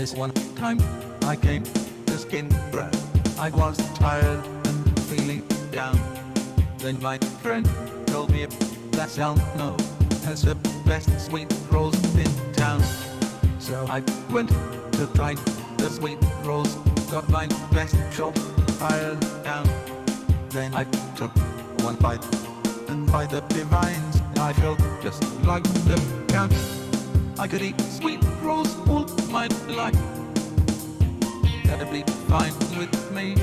This one time I came to skin grass. I was tired and feeling down. Then my friend told me that Salmo has the best sweet rolls in town. So I went to try the sweet rolls, got my best shot fired down. Then I took one bite, and by the divines I felt just like the count. I could eat sweet rolls all my life. That'd be fine with me.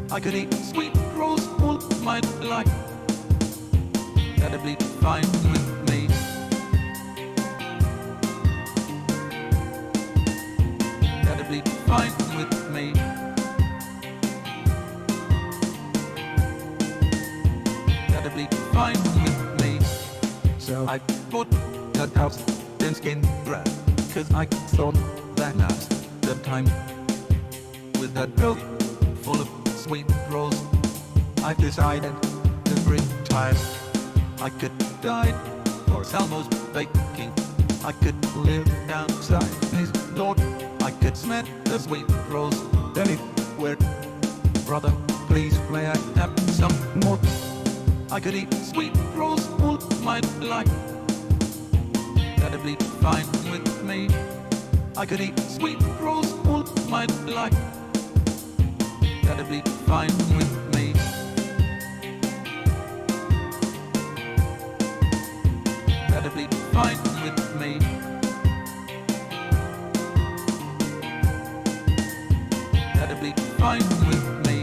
I could eat sweet rolls all my life. That'd be fine with me. That'd be fine with me. That'd be fine with me. So I bought a house in skin grass, 'cause I thought that now's the time. With that bill full of sweet rolls, I've decided to retire. I could die for Salmo's baking. I could live outside his door. I could smell the sweet rolls anywhere. Brother, please may I have some more? I could eat sweet rolls all my life. That'd be fine with me. I could eat sweet rolls all my life. That'd be fine with me. That'd be fine with me. That'd be fine with me.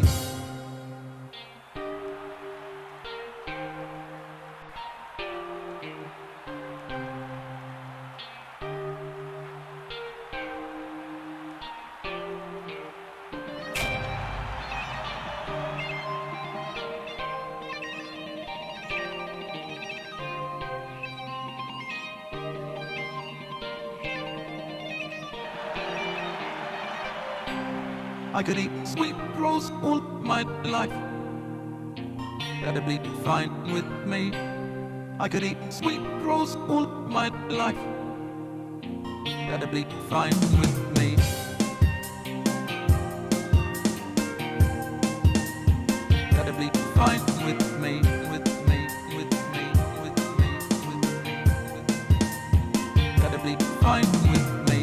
I could eat sweet rolls all my life. That'd be fine with me. I could eat sweet rolls all my life. That'd be fine with me. That'd be fine with me, with me, with me, with me, with me, with me. That'd be fine with me.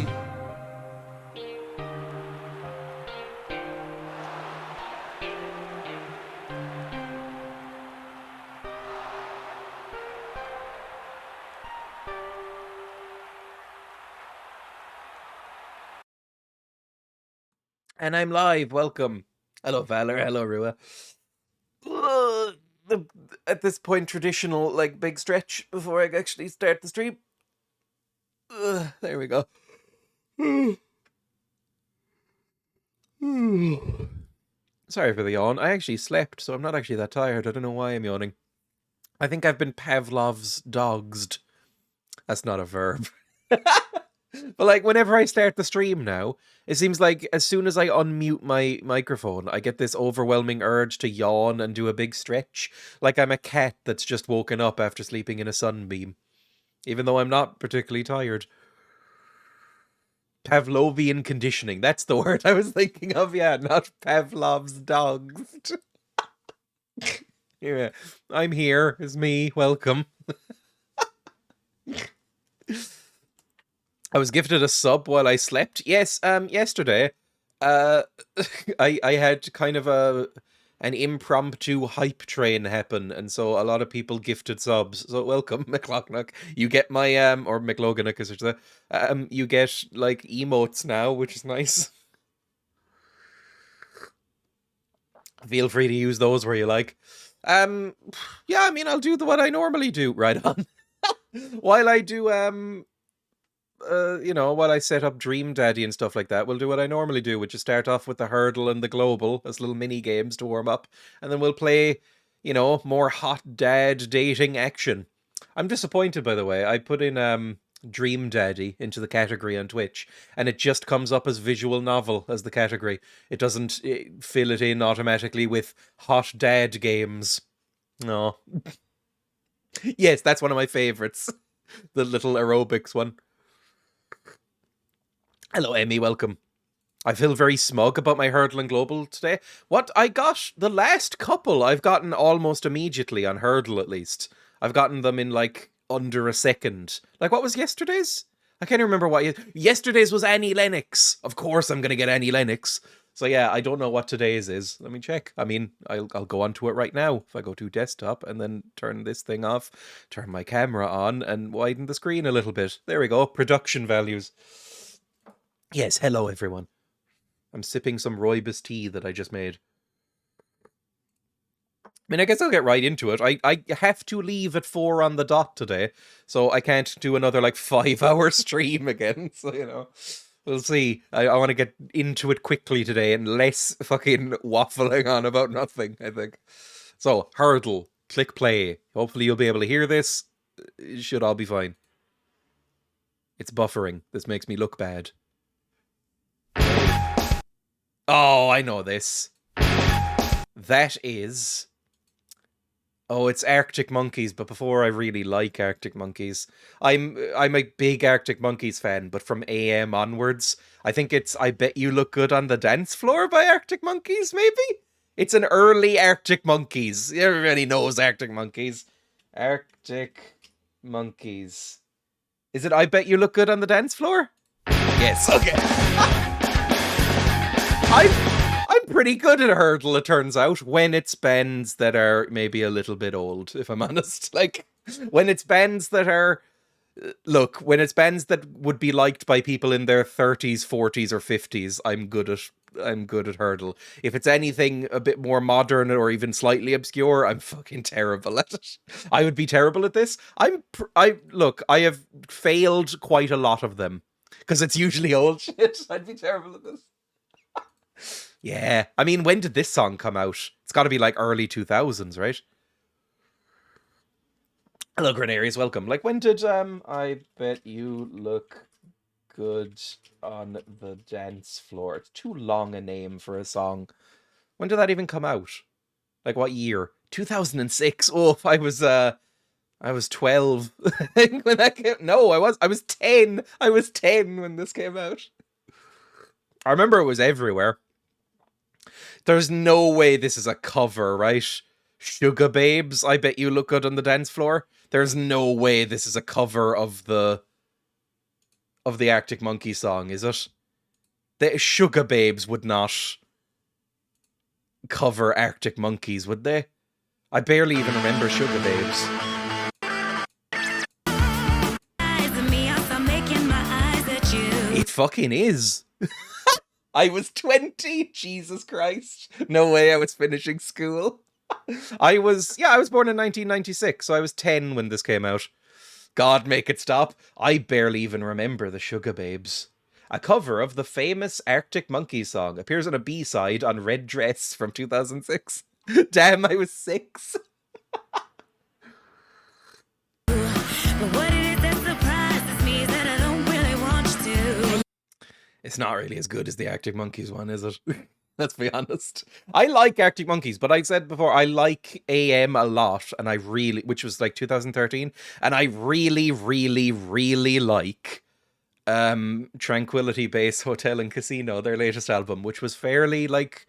And I'm live. Welcome. Hello, Valor. Hello, Rua. At this point, traditional, like, big stretch before I actually start the stream. There we go. Sorry for the yawn. I actually slept, so I'm not actually that tired. I don't know why I'm yawning. I think I've been Pavlov's dogsed. That's not a verb. But, like, whenever I start the stream now, it seems like as soon as I unmute my microphone, I get this overwhelming urge to yawn and do a big stretch, like I'm a cat that's just woken up after sleeping in a sunbeam, even though I'm not particularly tired. Pavlovian conditioning, that's the word I was thinking of, yeah, not Pavlov's dogs. Yeah, I'm here, it's me, welcome. I was gifted a sub while I slept. Yes, yesterday, I had kind of an impromptu hype train happen, and so a lot of people gifted subs. So welcome, McLaughnach. You get my or McLoganach, as it's you get like emotes now, which is nice. Feel free to use those where you like. Yeah, I mean, I'll do what I normally do. Right on. While I do you know, while I set up Dream Daddy and stuff like that, we'll do what I normally do, which is start off with the hurdle and the global as little mini games to warm up, and then we'll play, you know, more hot dad dating action. I'm disappointed, by the way. I put in Dream Daddy into the category on Twitch, and it just comes up as visual novel as the category. It doesn't fill it in automatically with hot dad games. No. Yes, that's one of my favorites. The little aerobics one. Hello, Emmy. Welcome. I feel very smug about my hurdle and global today. What I got, the last couple I've gotten almost immediately on hurdle, at least. I've gotten them in like under a second. Like, what was yesterday's? I can't remember what yesterday's was Annie Lennox. Of course, I'm gonna get Annie Lennox. So yeah, I don't know what today's is. Let me check. I mean, I'll go onto it right now. If I go to desktop and then turn this thing off, turn my camera on, and widen the screen a little bit. There we go. Production values. Yes, hello everyone. I'm sipping some rooibos tea that I just made. I mean, I guess I'll get right into it. I have to leave at 4 on the dot today, so I can't do another, like, 5-hour stream again. So, you know, we'll see. I want to get into it quickly today and less fucking waffling on about nothing, I think. So, hurdle. Click play. Hopefully you'll be able to hear this. It should all be fine. It's buffering. This makes me look bad. Oh, I know this. That is... Oh, it's Arctic Monkeys, but before I really like Arctic Monkeys. I'm a big Arctic Monkeys fan, but from AM onwards, I think it's I Bet You Look Good on the Dance Floor by Arctic Monkeys, maybe? It's an early Arctic Monkeys. Everybody knows Arctic Monkeys. Arctic Monkeys. Is it I Bet You Look Good on the Dance Floor? Yes, okay. I'm pretty good at hurdle, it turns out, when it's bands that are maybe a little bit old, if I'm honest. Like, when it's bands that are... Look, when it's bands that would be liked by people in their 30s, 40s, or 50s, I'm good at hurdle. If it's anything a bit more modern or even slightly obscure, I'm fucking terrible at it. I would be terrible at this. Look, I have failed quite a lot of them, because it's usually old shit. I'd be terrible at this. Yeah, I mean, when did this song come out? It's got to be like early 2000s, right? Hello, Grenarius, welcome. Like, when did I Bet You Look Good on the Dance Floor? It's too long a name for a song. When did that even come out? Like, what year? 2006. Oh, I was 12 when that came. No, I was 10. I was 10 when this came out. I remember it was everywhere. There's no way this is a cover, right? Sugar Babes, I Bet You Look Good on the Dance Floor. There's no way this is a cover of the Arctic Monkey song, is it? The Sugar Babes would not cover Arctic Monkeys, would they? I barely even remember Sugar Babes. It fucking is. I was 20. Jesus Christ. No way I was finishing school. I was born in 1996, so I was 10 when this came out. God, make it stop. I barely even remember the Sugar Babes. A cover of the famous Arctic Monkeys song appears on a B-side on Red Dress from 2006. Damn, I was 6. It's not really as good as the Arctic Monkeys one, is it? Let's be honest. I like Arctic Monkeys, but I said before, I like AM a lot, and which was like 2013, and I really, really, really like Tranquility Base Hotel and Casino, their latest album, which was fairly, like,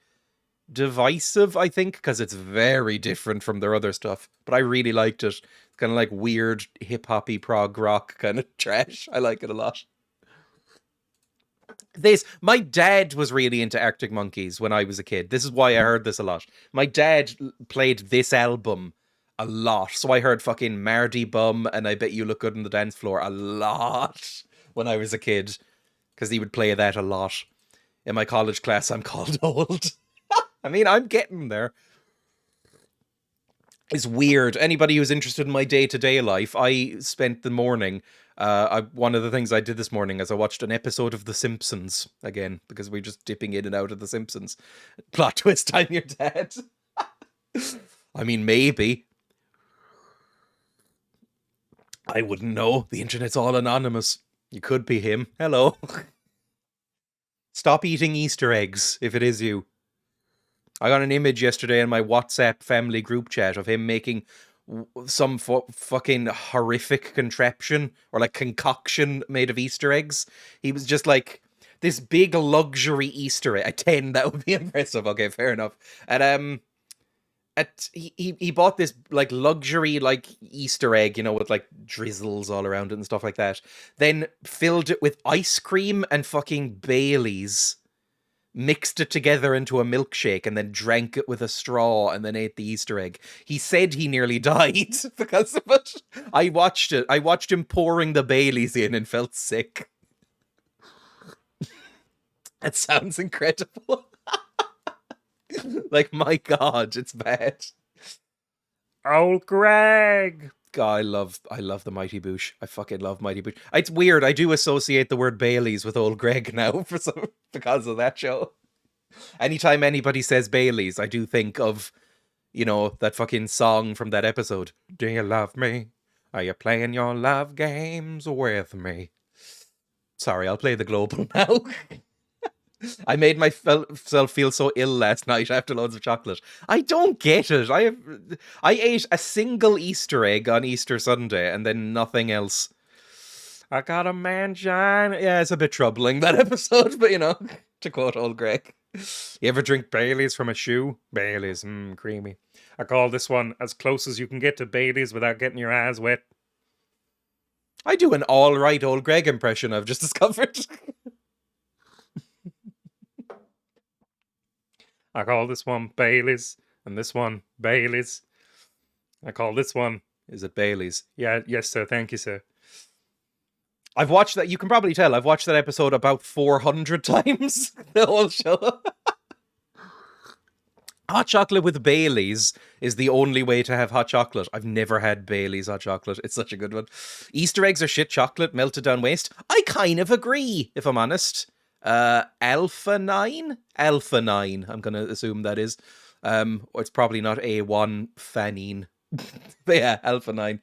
divisive, I think, because it's very different from their other stuff, but I really liked it. It's kind of like weird, hip-hoppy prog rock kind of trash. I like it a lot. My dad was really into Arctic Monkeys when I was a kid. This is why I heard this a lot. My dad played this album a lot, so I heard fucking Mardy Bum and I Bet You Look Good on the Dance Floor a lot when I was a kid, because he would play that a lot. In my college class, I'm called old. I mean, I'm getting there. It's weird. Anybody who's interested in my day-to-day life, I spent the morning... one of the things I did this morning is I watched an episode of The Simpsons again, because we're just dipping in and out of The Simpsons. Plot twist, I'm your dad. I mean, maybe. I wouldn't know. The internet's all anonymous. You could be him. Hello. Stop eating Easter eggs, if it is you. I got an image yesterday in my WhatsApp family group chat of him making some fucking horrific contraption or like concoction made of Easter eggs. He was just like this big luxury Easter egg. A 10, that would be impressive. Okay, fair enough. And he bought this like luxury like Easter egg, with like drizzles all around it and stuff like that. Then filled it with ice cream and fucking Baileys, mixed it together into a milkshake, and then drank it with a straw, and then ate the Easter egg. He said he nearly died because of it. I watched it. I watched him pouring the Baileys in and felt sick. That sounds incredible. Like, my God, it's bad. Old Greg. God, I love the Mighty Boosh. I fucking love Mighty Boosh. It's weird. I do associate the word Baileys with old Greg now because of that show. Anytime anybody says Baileys, I do think of, that fucking song from that episode. Do you love me? Are you playing your love games with me? Sorry, I'll play the global now. I made myself feel so ill last night after loads of chocolate. I don't get it. I ate a single Easter egg on Easter Sunday and then nothing else. I got a manshine. Yeah, it's a bit troubling, that episode, but to quote old Greg. You ever drink Baileys from a shoe? Baileys, creamy. I call this one as close as you can get to Baileys without getting your eyes wet. I do an all right old Greg impression, I've just discovered. I call this one Baileys, and this one Baileys. I call this one... Is it Baileys? Yeah, yes, sir. Thank you, sir. I've watched that. You can probably tell. I've watched that episode about 400 times. The whole show. Hot chocolate with Baileys is the only way to have hot chocolate. I've never had Baileys hot chocolate. It's such a good one. Easter eggs are shit chocolate melted down waste. I kind of agree, if I'm honest. Alpha 9? Alpha 9, I'm going to assume that is. Or it's probably not A1 Fanine. But yeah, Alpha 9.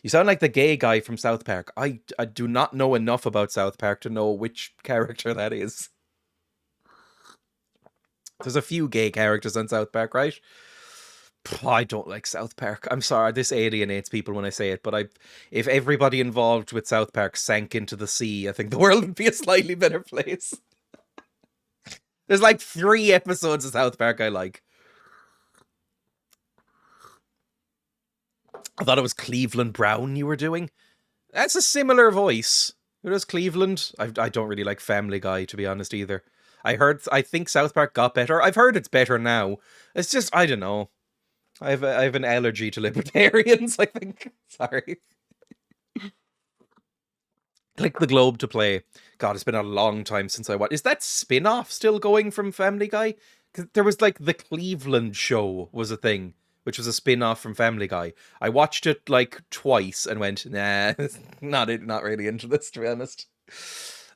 You sound like the gay guy from South Park. I do not know enough about South Park to know which character that is. There's a few gay characters on South Park, right? I don't like South Park. I'm sorry, this alienates people when I say it, but if everybody involved with South Park sank into the sea, I think the world would be a slightly better place. There's like 3 episodes of South Park I like. I thought it was Cleveland Brown you were doing. That's a similar voice. Who does Cleveland? I don't really like Family Guy, to be honest, either. I think South Park got better. I've heard it's better now. It's just, I don't know. I have an allergy to libertarians, I think. Sorry. Click the globe to play. God, it's been a long time since I watched. Is that spin-off still going from Family Guy? Because there was like the Cleveland Show was a thing, which was a spin-off from Family Guy. I watched it like twice and went, nah, not really into this, to be honest.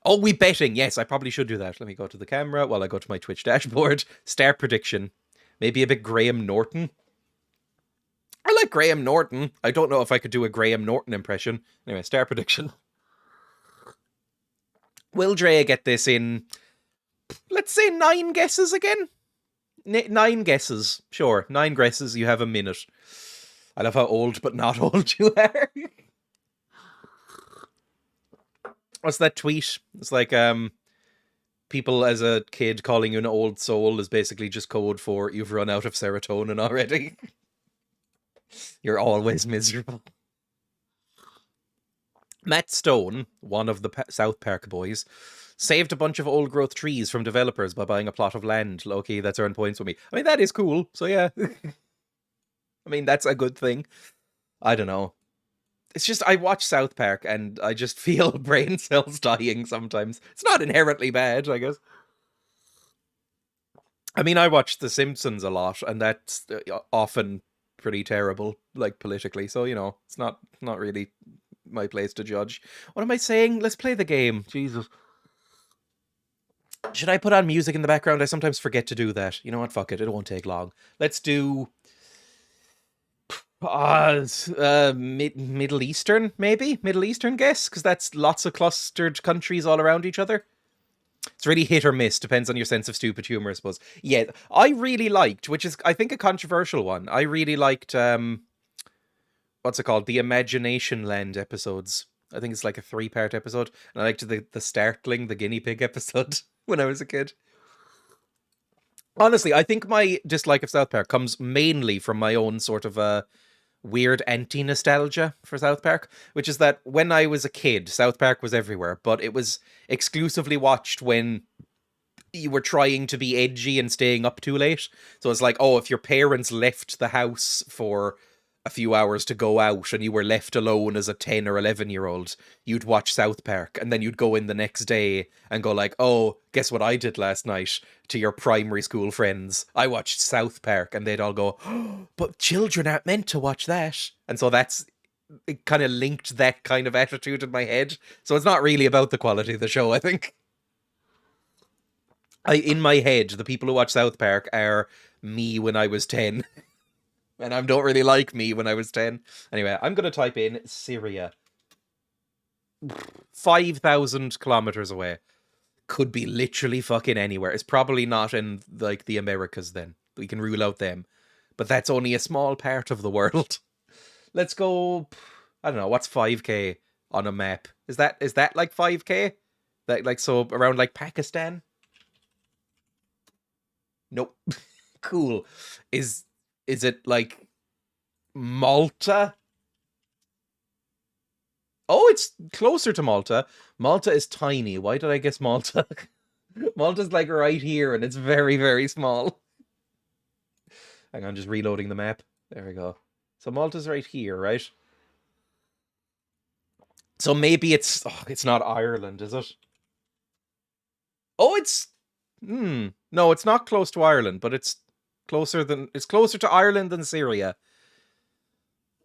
Oh, we betting. Yes, I probably should do that. Let me go to the camera while I go to my Twitch dashboard. Start prediction. Maybe a bit Graham Norton. I like Graham Norton. I don't know if I could do a Graham Norton impression. Anyway, start prediction. Will Dreya get this in, let's say 9 guesses again? 9 guesses. Sure, 9 guesses, you have a minute. I love how old but not old you are. What's that tweet? It's like, people as a kid calling you an old soul is basically just code for you've run out of serotonin already. You're always miserable. Matt Stone, one of the South Park boys, saved a bunch of old growth trees from developers by buying a plot of land. Low-key, that's earned points with me. I mean, that is cool, so yeah. I mean, that's a good thing. I don't know. It's just, I watch South Park and I just feel brain cells dying sometimes. It's not inherently bad, I guess. I mean, I watch The Simpsons a lot, and that's often pretty terrible, like, politically. So, it's not really my place to judge. What am I saying? Let's play the game. Jesus. Should I put on music in the background? I sometimes forget to do that. You know what? Fuck it. It won't take long. Let's do... Middle Eastern, maybe? Middle Eastern guess? Because that's lots of clustered countries all around each other. It's really hit or miss. Depends on your sense of stupid humor, I suppose. Yeah, I really liked, which is, I think, a controversial one. I really liked, what's it called? The Imagination Land episodes. I think it's like a 3-part episode. And I liked the Startling, the guinea pig episode when I was a kid. Honestly, I think my dislike of South Park comes mainly from my own sort of weird anti-nostalgia for South Park, which is that when I was a kid, South Park was everywhere, but it was exclusively watched when you were trying to be edgy and staying up too late. So it's like, oh, if your parents left the house for a few hours to go out and you were left alone as a 10 or 11-year-old, you'd watch South Park, and then you'd go in the next day and go like, oh, guess what I did last night, to your primary school friends. I watched South Park, and they'd all go, oh, but children aren't meant to watch that. And so it kind of linked that kind of attitude in my head. So it's not really about the quality of the show, I think. In my head, the people who watch South Park are me when I was 10. And I don't really like me when I was 10. Anyway, I'm going to type in Syria. 5,000 kilometers away. Could be literally fucking anywhere. It's probably not in, like, the Americas then. We can rule out them. But that's only a small part of the world. Let's go... I don't know, what's 5k on a map? Is that like 5k? Like, so around, like, Pakistan? Nope. Cool. Is it like Malta? Oh, it's closer to Malta. Malta is tiny. Why did I guess Malta? Malta's like right here, and it's very, very small. Hang on, just reloading the map. There we go. So Malta's right here, right? So maybe it's not Ireland, is it? Oh, it's no, it's not close to Ireland, but it's closer to Ireland than Syria.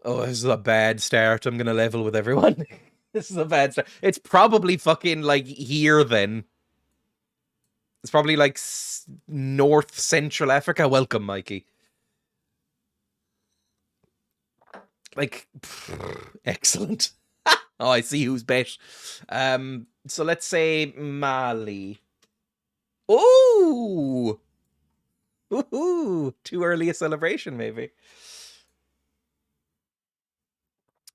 Oh, this is a bad start. I'm gonna level with everyone. This is a bad start. It's probably fucking like here then. It's probably like North Central Africa. Welcome, Mikey. Like, excellent. Oh, I see who's bet. So let's say Mali. Ooh! Ooh! Too early a celebration, maybe.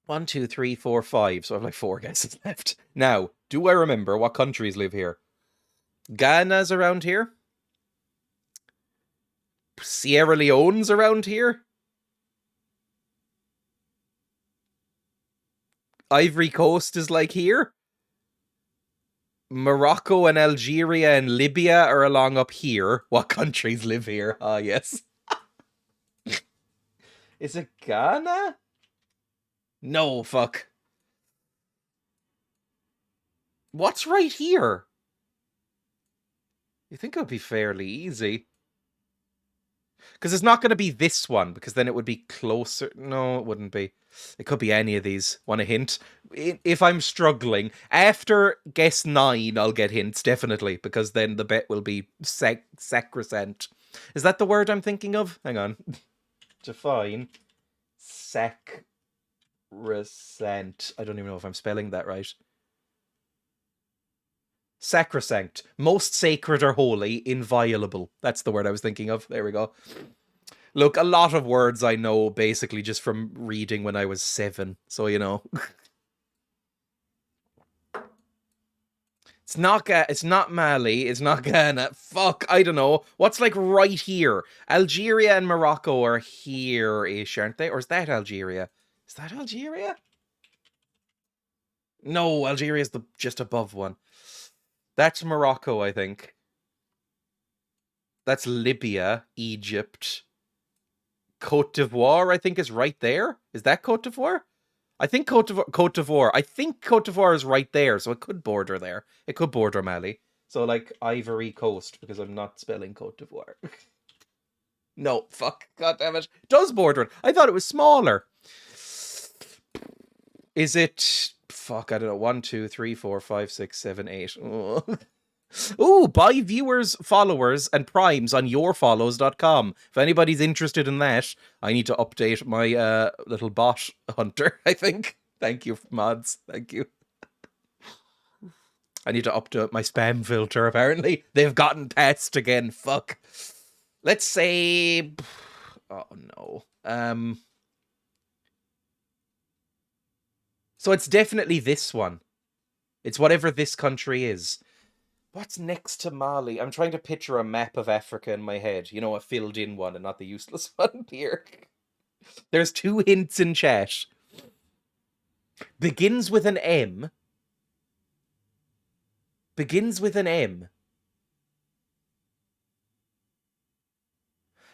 1, 2, 3, 4, 5. So I have like 4 guesses left. Now, do I remember what countries live here? Ghana's around here. Sierra Leone's around here. Ivory Coast is like here. Morocco and Algeria and Libya are along up here. What countries live here? Ah, yes. Is it Ghana? No, fuck. What's right here? You think it would be fairly easy. Because it's not going to be this one, because then it would be closer. No, it wouldn't be. It could be any of these. Want a hint? If I'm struggling, after guess 9, I'll get hints, definitely, because then the bet will be sacrosanct. Is that the word I'm thinking of? Hang on. Define sacrosanct. I don't even know if I'm spelling that right. Sacrosanct. Most sacred or holy, inviolable. That's the word I was thinking of. There we go. Look, a lot of words I know basically just from reading when I was 7. So, you know. It's not Mali. It's not Ghana. Fuck, I don't know. What's like right here? Algeria and Morocco are here-ish, aren't they? Or is that Algeria? Is that Algeria? No, Algeria's just above one. That's Morocco, I think. That's Libya, Egypt. Cote d'Ivoire, I think, is right there. Is that Cote d'Ivoire? I think Cote d'Ivoire. I think Cote d'Ivoire is right there, so it could border there. It could border Mali. So, like, Ivory Coast, because I'm not spelling Cote d'Ivoire. No, fuck. God damn it. It does border it. I thought it was smaller. Is it... Fuck, I don't know. 1, 2, 3, 4, 5, 6, 7, 8. Oh. Ooh, buy viewers, followers, and primes on yourfollows.com. If anybody's interested in that, I need to update my little bot hunter, I think. Thank you, mods. Thank you. I need to update my spam filter, apparently. They've gotten past again. Fuck. Let's say... Oh, no. So it's definitely this one. It's whatever this country is. What's next to Mali? I'm trying to picture a map of Africa in my head. You know, a filled-in one and not the useless one here. There's 2 hints in chat. Begins with an M. Begins with an M.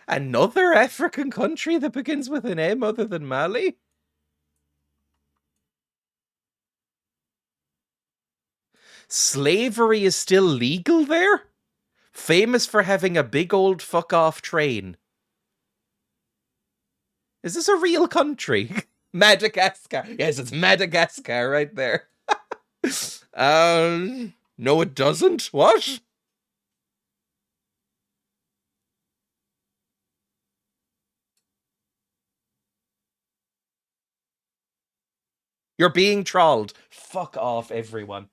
Another African country that begins with an M other than Mali? Slavery is still legal there? Famous for having a big old fuck-off train. Is this a real country? Madagascar. Yes, it's Madagascar right there. No it doesn't. What? You're being trolled. Fuck off, everyone.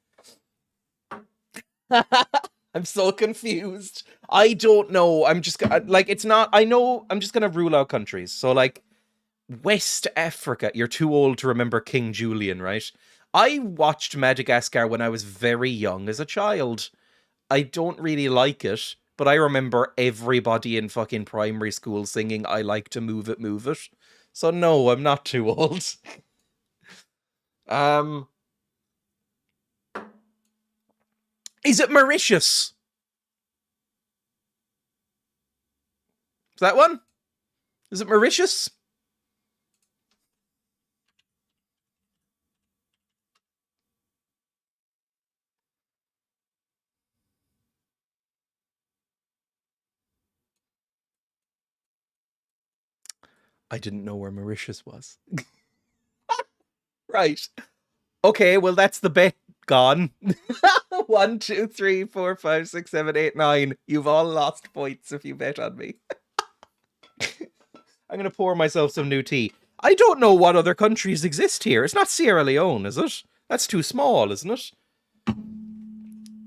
I'm so confused. I don't know. I'm just like, it's not, I know, I'm just gonna rule out countries. So like, West Africa. You're too old to remember King Julian, right? I watched Madagascar when I was very young as a child. I don't really like it, but I remember everybody in fucking primary school singing I Like to Move It, Move It. So no, I'm not too old. Is it Mauritius? Is that one? Is it Mauritius? I didn't know where Mauritius was. Right. Okay, well, that's the bet gone. 1, 2, 3, 4, 5, 6, 7, 8, 9. You've all lost points if you bet on me. I'm going to pour myself some new tea. I don't know what other countries exist here. It's not Sierra Leone, is it? That's too small, isn't it?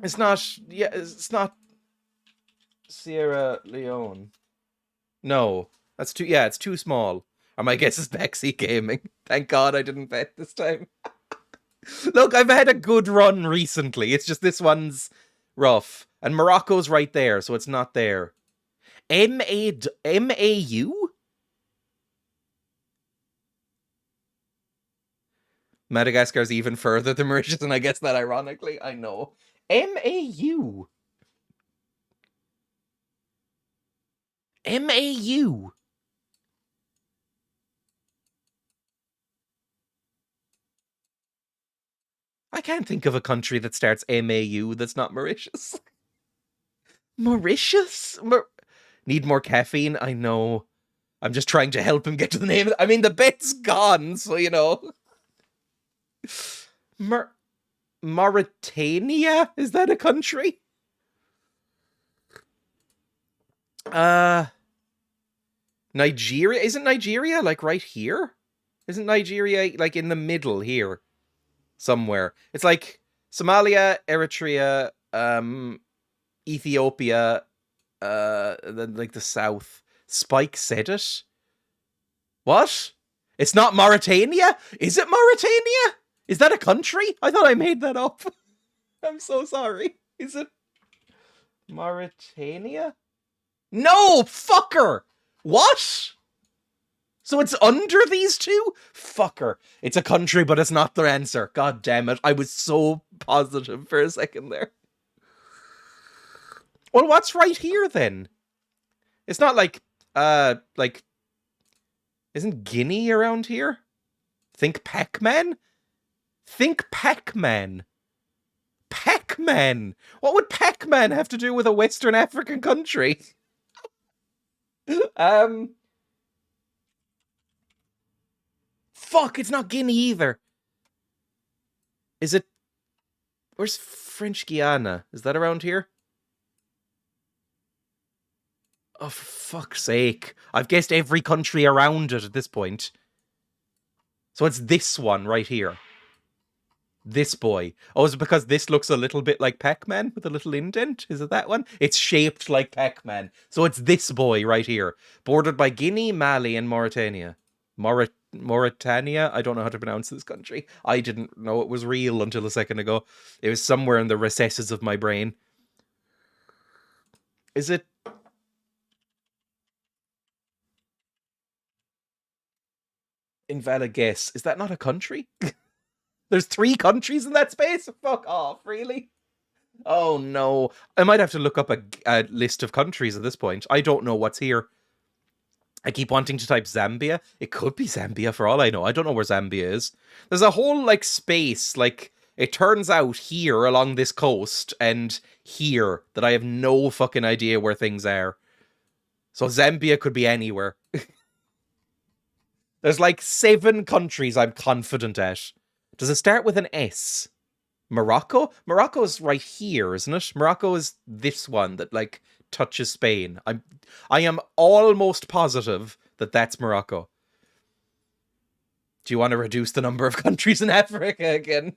It's not... Yeah, it's not Sierra Leone. No. That's too... Yeah, it's too small. Or my guess is backseat gaming. Thank God I didn't bet this time. Look, I've had a good run recently. It's just this one's rough. And Morocco's right there, so it's not there. M-A-U? Madagascar's even further than Mauritius, and I guess that ironically. I know. M-A-U. M-A-U. I can't think of a country that starts M-A-U that's not Mauritius. Mauritius? Need more caffeine? I know. I'm just trying to help him get to the name. I mean, the bet's gone, so, you know. Mauritania? Is that a country? Nigeria? Isn't Nigeria, like, right here? Isn't Nigeria, like, in the middle here? Somewhere. It's like Somalia, Eritrea, Ethiopia, like the south. Spike said it. What? It's not Mauritania? Is it Mauritania? Is that a country? I thought I made that up. I'm so sorry. Is it Mauritania? No, fucker! What? So it's under these two? Fucker. It's a country, but it's not their answer. God damn it. I was so positive for a second there. Well, what's right here, then? It's not like, isn't Guinea around here? Think Pac-Man? Think Pac-Man. Pac-Man! What would Pac-Man have to do with a Western African country? Fuck, it's not Guinea either. Is it... Where's French Guiana? Is that around here? Oh, for fuck's sake. I've guessed every country around it at this point. So it's this one right here. This boy. Oh, is it because this looks a little bit like Pac-Man with a little indent? Is it that one? It's shaped like Pac-Man. So it's this boy right here. Bordered by Guinea, Mali, and Mauritania. Mauritania. I don't know how to pronounce this country. I didn't know it was real until a second ago. It was somewhere in the recesses of my brain. Is it? Invalid guess. Is that not a country? There's 3 countries in that space? Fuck off, really? Oh no. I might have to look up a list of countries at this point. I don't know what's here. I keep wanting to type Zambia. It could be Zambia for all I know. I don't know where Zambia is. There's a whole, like, space, like, it turns out here along this coast and here that I have no fucking idea where things are. So Zambia could be anywhere. There's like 7 countries I'm confident at. Does it start with an S? Morocco? Morocco's right here, isn't it? Morocco is this one that, like, touches Spain. I am almost positive that that's Morocco. Do you want to reduce the number of countries in Africa again?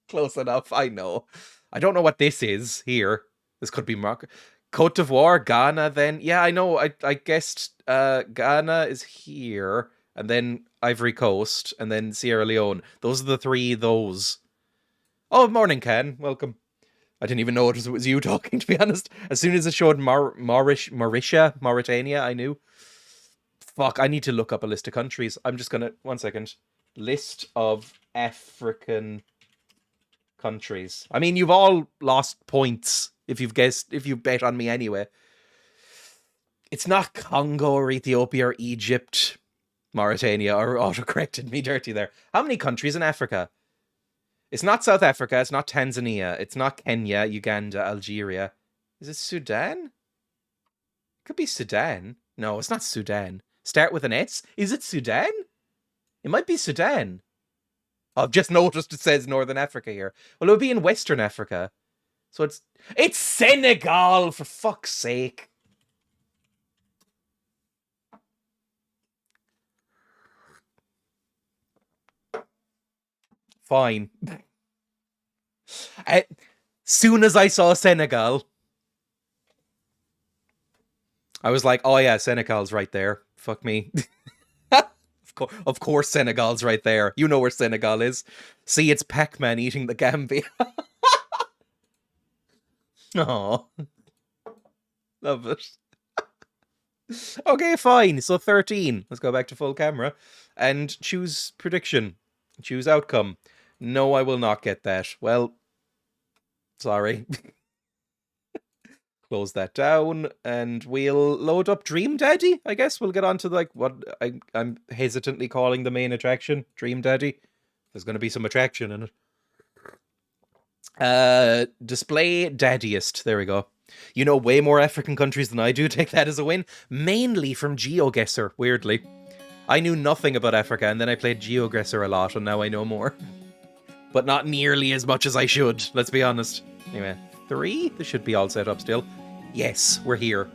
Close enough, I know. I don't know what this is here. This could be Morocco. Cote d'Ivoire, Ghana then. Yeah, I know. I guessed Ghana is here, and then Ivory Coast, and then Sierra Leone. Those are the 3 those. Oh, morning, Ken. Welcome. I didn't even know it was you talking, to be honest. As soon as it showed Mauritania, I knew. Fuck, I need to look up a list of countries. I'm just gonna... One second. List of African countries. I mean, you've all lost points if you've guessed, if you bet on me anyway. It's not Congo or Ethiopia or Egypt. Mauritania, or auto-corrected me dirty there. How many countries in Africa? It's not South Africa, it's not Tanzania, it's not Kenya, Uganda, Algeria. Is it Sudan? Could be Sudan. No, it's not Sudan. Start with an S? Is it Sudan? It might be Sudan. I've just noticed it says Northern Africa here. Well, it would be in Western Africa. So it's Senegal, for fuck's sake. Fine. As soon as I saw Senegal, I was like, oh yeah, Senegal's right there. Fuck me. Of course Senegal's right there. You know where Senegal is. See, it's Pac-Man eating the Gambia. Oh, love it. Okay, fine. So 13. Let's go back to full camera and choose prediction. Choose outcome. No, I will not get that. Well, sorry. Close that down, and we'll load up Dream Daddy. I guess we'll get on to, like, what I'm hesitantly calling the main attraction. Dream Daddy. There's going to be some attraction in it. Display Daddiest. There we go. You know way more African countries than I do. Take that as a win. Mainly from GeoGuessr, weirdly. I knew nothing about Africa, and then I played GeoGuessr a lot, and now I know more. But not nearly as much as I should, let's be honest. Anyway, 3? This should be all set up still. Yes, we're here.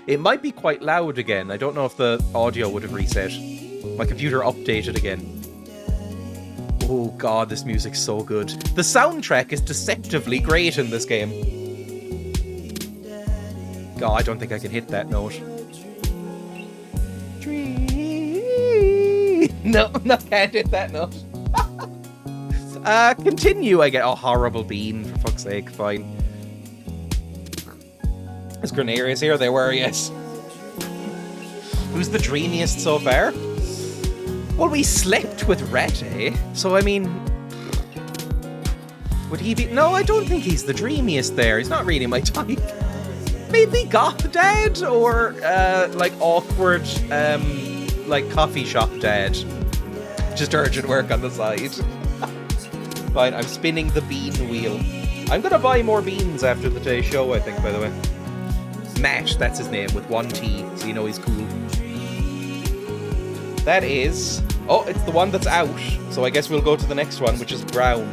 It might be quite loud again. I don't know if the audio would have reset. My computer updated again. Oh god, this music's so good. The soundtrack is deceptively great in this game. God, I don't think I can hit that note. No, can't hit that note. Continue, I get. Oh, horrible bean, for fuck's sake, fine. Is Grenarius here? They were, yes. Who's the dreamiest so far? Well, we slept with Rat, eh? So, I mean... Would he be... No, I don't think he's the dreamiest there. He's not really my type. Maybe Goth Dad? Or, like, awkward, like, coffee shop dad. Just urgent work on the side. Fine, I'm spinning the bean wheel. I'm gonna buy more beans after the today's show, I think, by the way. Matt, that's his name, with 1 T, so you know he's cool. That is... Oh, it's the one that's out, so I guess we'll go to the next one, which is brown.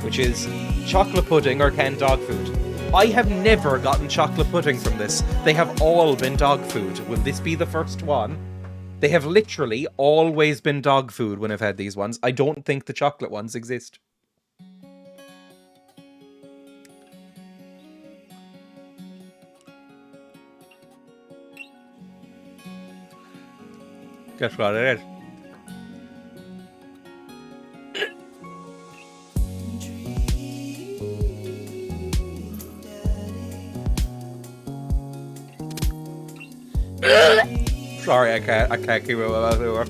Which is chocolate pudding or canned dog food. I have never gotten chocolate pudding from this. They have all been dog food. Will this be the first one? They have literally always been dog food when I've had these ones. I don't think the chocolate ones exist. Guess what it is? Sorry, I can't keep it without anymore.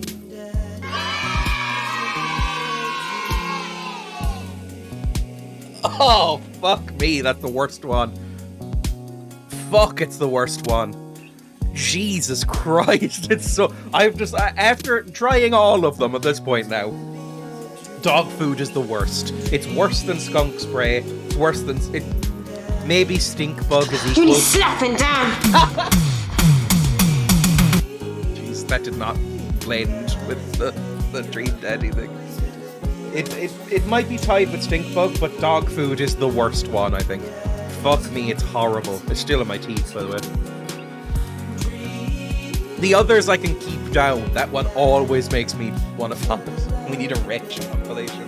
Oh, fuck me, that's the worst one. Fuck, it's the worst one. Jesus Christ, it's so... I've just... After trying all of them at this point now, dog food is the worst. It's worse than skunk spray. It's worse than... Maybe stink bug is equal. You need slapping down! Jeez, that did not blend with the Dream Daddy thing. It might be tied with stink bug, but dog food is the worst one, I think. Fuck me, it's horrible. It's still in my teeth, by the way. The others I can keep down. That one always makes me want to vomit. We need a wretch compilation.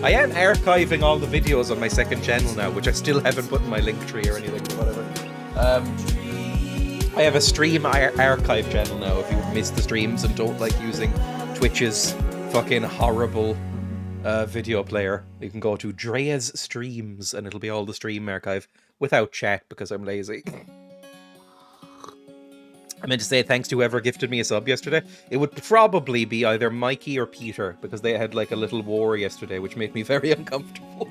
I am archiving all the videos on my second channel now, which I still haven't put in my link tree or anything, or whatever. I have a stream archive channel now if you missed the streams and don't like using Twitch's fucking horrible video player. You can go to Dreya's streams and it'll be all the stream archive without chat because I'm lazy. I meant to say thanks to whoever gifted me a sub yesterday. It would probably be either Mikey or Peter, because they had like a little war yesterday, which made me very uncomfortable.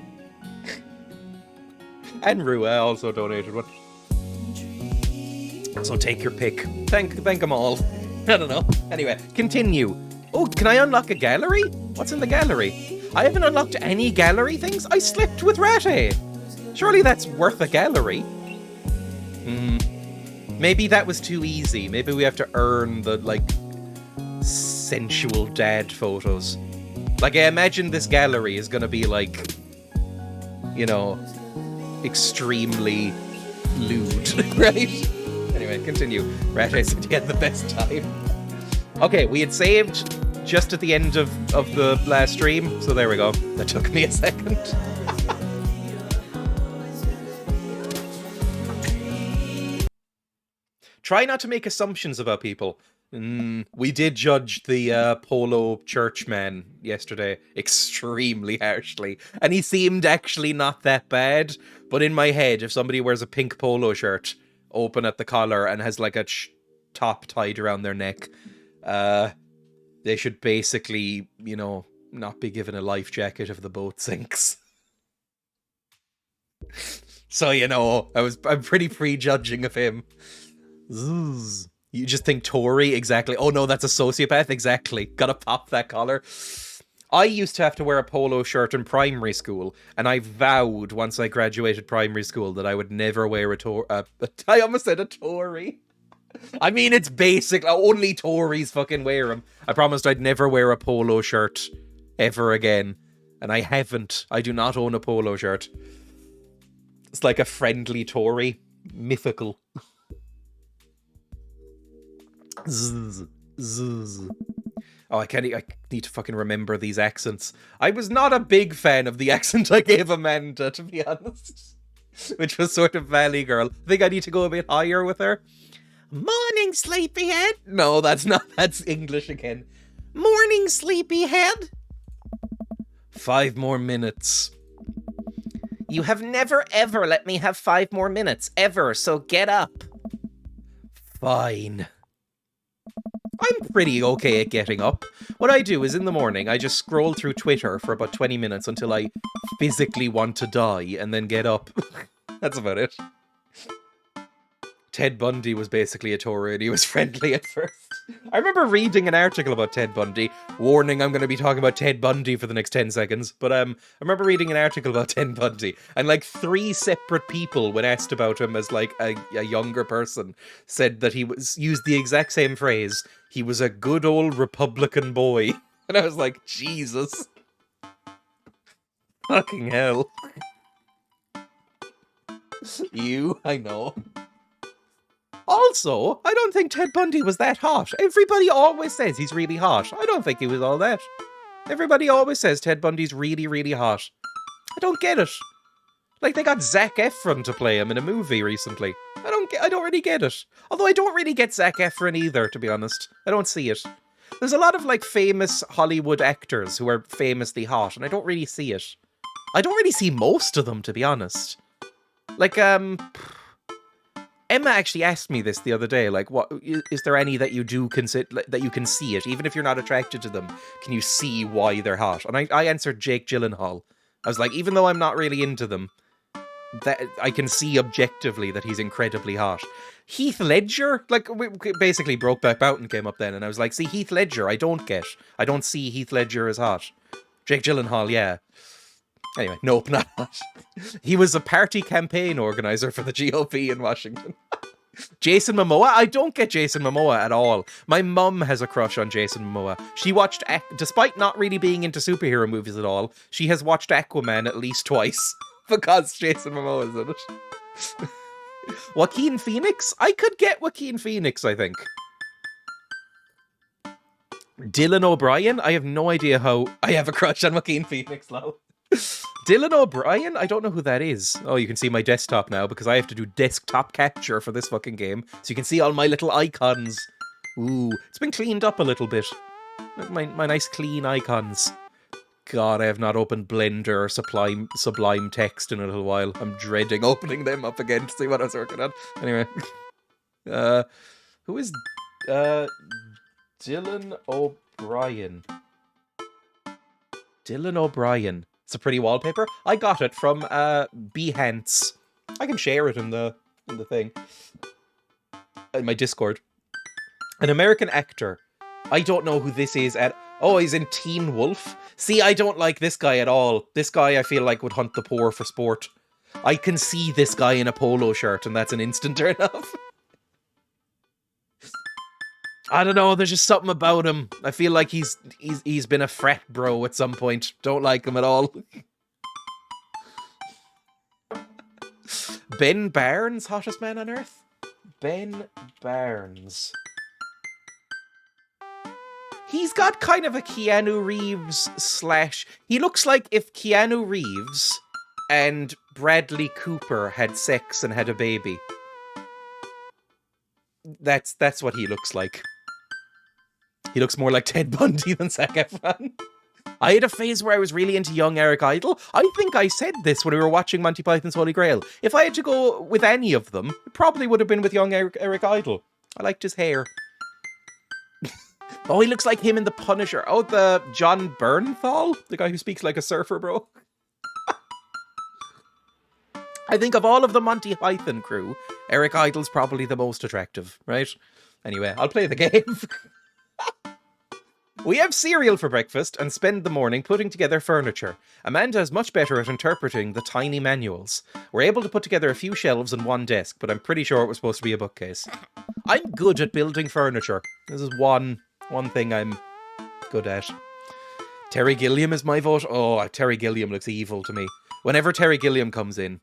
And Rua also donated one. So take your pick. Thank them all. I don't know. Anyway, continue. Oh, can I unlock a gallery? What's in the gallery? I haven't unlocked any gallery things. I slept with Ratty. Surely that's worth a gallery. Maybe that was too easy. Maybe we have to earn the, like, sensual dad photos. Like, I imagine this gallery is gonna be, like, you know, extremely lewd, right? Anyway, continue. Ratty said he had the best time. Okay, we had saved just at the end of the last stream, so there we go. That took me a second. Try not to make assumptions about people. We did judge the polo churchman yesterday extremely harshly, and he seemed actually not that bad, but in my head, if somebody wears a pink polo shirt, open at the collar, and has like a top tied around their neck, they should basically, you know, not be given a life jacket if the boat sinks. So, you know, I'm pretty prejudging of him. Zzz. You just think Tory? Exactly. Oh no, that's a sociopath? Exactly. Gotta pop that collar. I used to have to wear a polo shirt in primary school, and I vowed once I graduated primary school that I would never wear I almost said a Tory. I mean, it's basic. Only Tories fucking wear them. I promised I'd never wear a polo shirt ever again, and I haven't. I do not own a polo shirt. It's like a friendly Tory. Mythical. Zzz, zzz. Oh, I need to fucking remember these accents. I was not a big fan of the accent I gave Amanda, to be honest. Which was sort of Valley Girl. I think I need to go a bit higher with her. Morning, sleepyhead. No, that's English again. Morning, sleepyhead. 5 more minutes. You have never ever let me have 5 more minutes, ever, so get up. Fine. I'm pretty okay at getting up. What I do is in the morning, I just scroll through Twitter for about 20 minutes until I physically want to die and then get up. That's about it. Ted Bundy was basically a Tory and he was friendly at first. I remember reading an article about Ted Bundy. Warning, I'm going to be talking about Ted Bundy for the next 10 seconds. But I remember reading an article about Ted Bundy. And like 3 separate people, when asked about him as like a younger person, said that he used the exact same phrase. He was a good old Republican boy. And I was like, Jesus. Fucking hell. I know. Also, I don't think Ted Bundy was that hot. Everybody always says he's really hot. I don't think he was all that. Everybody always says Ted Bundy's really, really hot. I don't get it. Like, they got Zac Efron to play him in a movie recently. I don't really get it. Although I don't really get Zac Efron either, to be honest. I don't see it. There's a lot of, like, famous Hollywood actors who are famously hot, and I don't really see it. I don't really see most of them, to be honest. Like, Emma actually asked me this the other day, like, what is there any that you do consider that you can see it, even if you're not attracted to them? Can you see why they're hot? And I answered Jake Gyllenhaal. I was like, even though I'm not really into them, that I can see objectively that he's incredibly hot. Heath Ledger, like, basically Brokeback Mountain came up then, and I was like, see, Heath Ledger, I don't see Heath Ledger as hot. Jake Gyllenhaal, yeah. Anyway, nope, not hot. He was a party campaign organizer for the GOP in Washington. Jason Momoa? I don't get Jason Momoa at all. My mum has a crush on Jason Momoa. She watched, despite not really being into superhero movies at all, she has watched Aquaman at least twice because Jason Momoa is in it. Joaquin Phoenix? I could get Joaquin Phoenix, I think. Dylan O'Brien? I have no idea how I have a crush on Joaquin Phoenix, lol. Dylan O'Brien? I don't know who that is. Oh, you can see my desktop now because I have to do desktop capture for this fucking game. So you can see all my little icons. Ooh, it's been cleaned up a little bit. My nice clean icons. God, I have not opened Blender or Sublime Text in a little while. I'm dreading opening them up again to see what I was working on. Anyway. Who is Dylan O'Brien? Dylan O'Brien. It's a pretty wallpaper. I got it from Behance. I can share it in the thing. In my Discord. An American actor. I don't know who this is at... Oh, he's in Teen Wolf. See, I don't like this guy at all. This guy I feel like would hunt the poor for sport. I can see this guy in a polo shirt and that's an instant turn off. I don't know, there's just something about him. I feel like he's been a frat bro at some point. Don't like him at all. Ben Barnes, hottest man on earth? Ben Barnes. He's got kind of a Keanu Reeves slash... He looks like if Keanu Reeves and Bradley Cooper had sex and had a baby. That's what he looks like. He looks more like Ted Bundy than Zac Efron. I had a phase where I was really into young Eric Idle. I think I said this when we were watching Monty Python's Holy Grail. If I had to go with any of them, it probably would have been with young Eric Idle. I liked his hair. Oh, he looks like him in The Punisher. Oh, the John Bernthal? The guy who speaks like a surfer, bro. I think of all of the Monty Python crew, Eric Idle's probably the most attractive, right? Anyway, I'll play the game. We have cereal for breakfast and spend the morning putting together furniture. Amanda is much better at interpreting the tiny manuals. We're able to put together a few shelves and one desk, but I'm pretty sure it was supposed to be a bookcase. I'm good at building furniture. This is one thing I'm good at. Terry Gilliam is my vote. Oh, Terry Gilliam looks evil to me. Whenever Terry Gilliam comes in.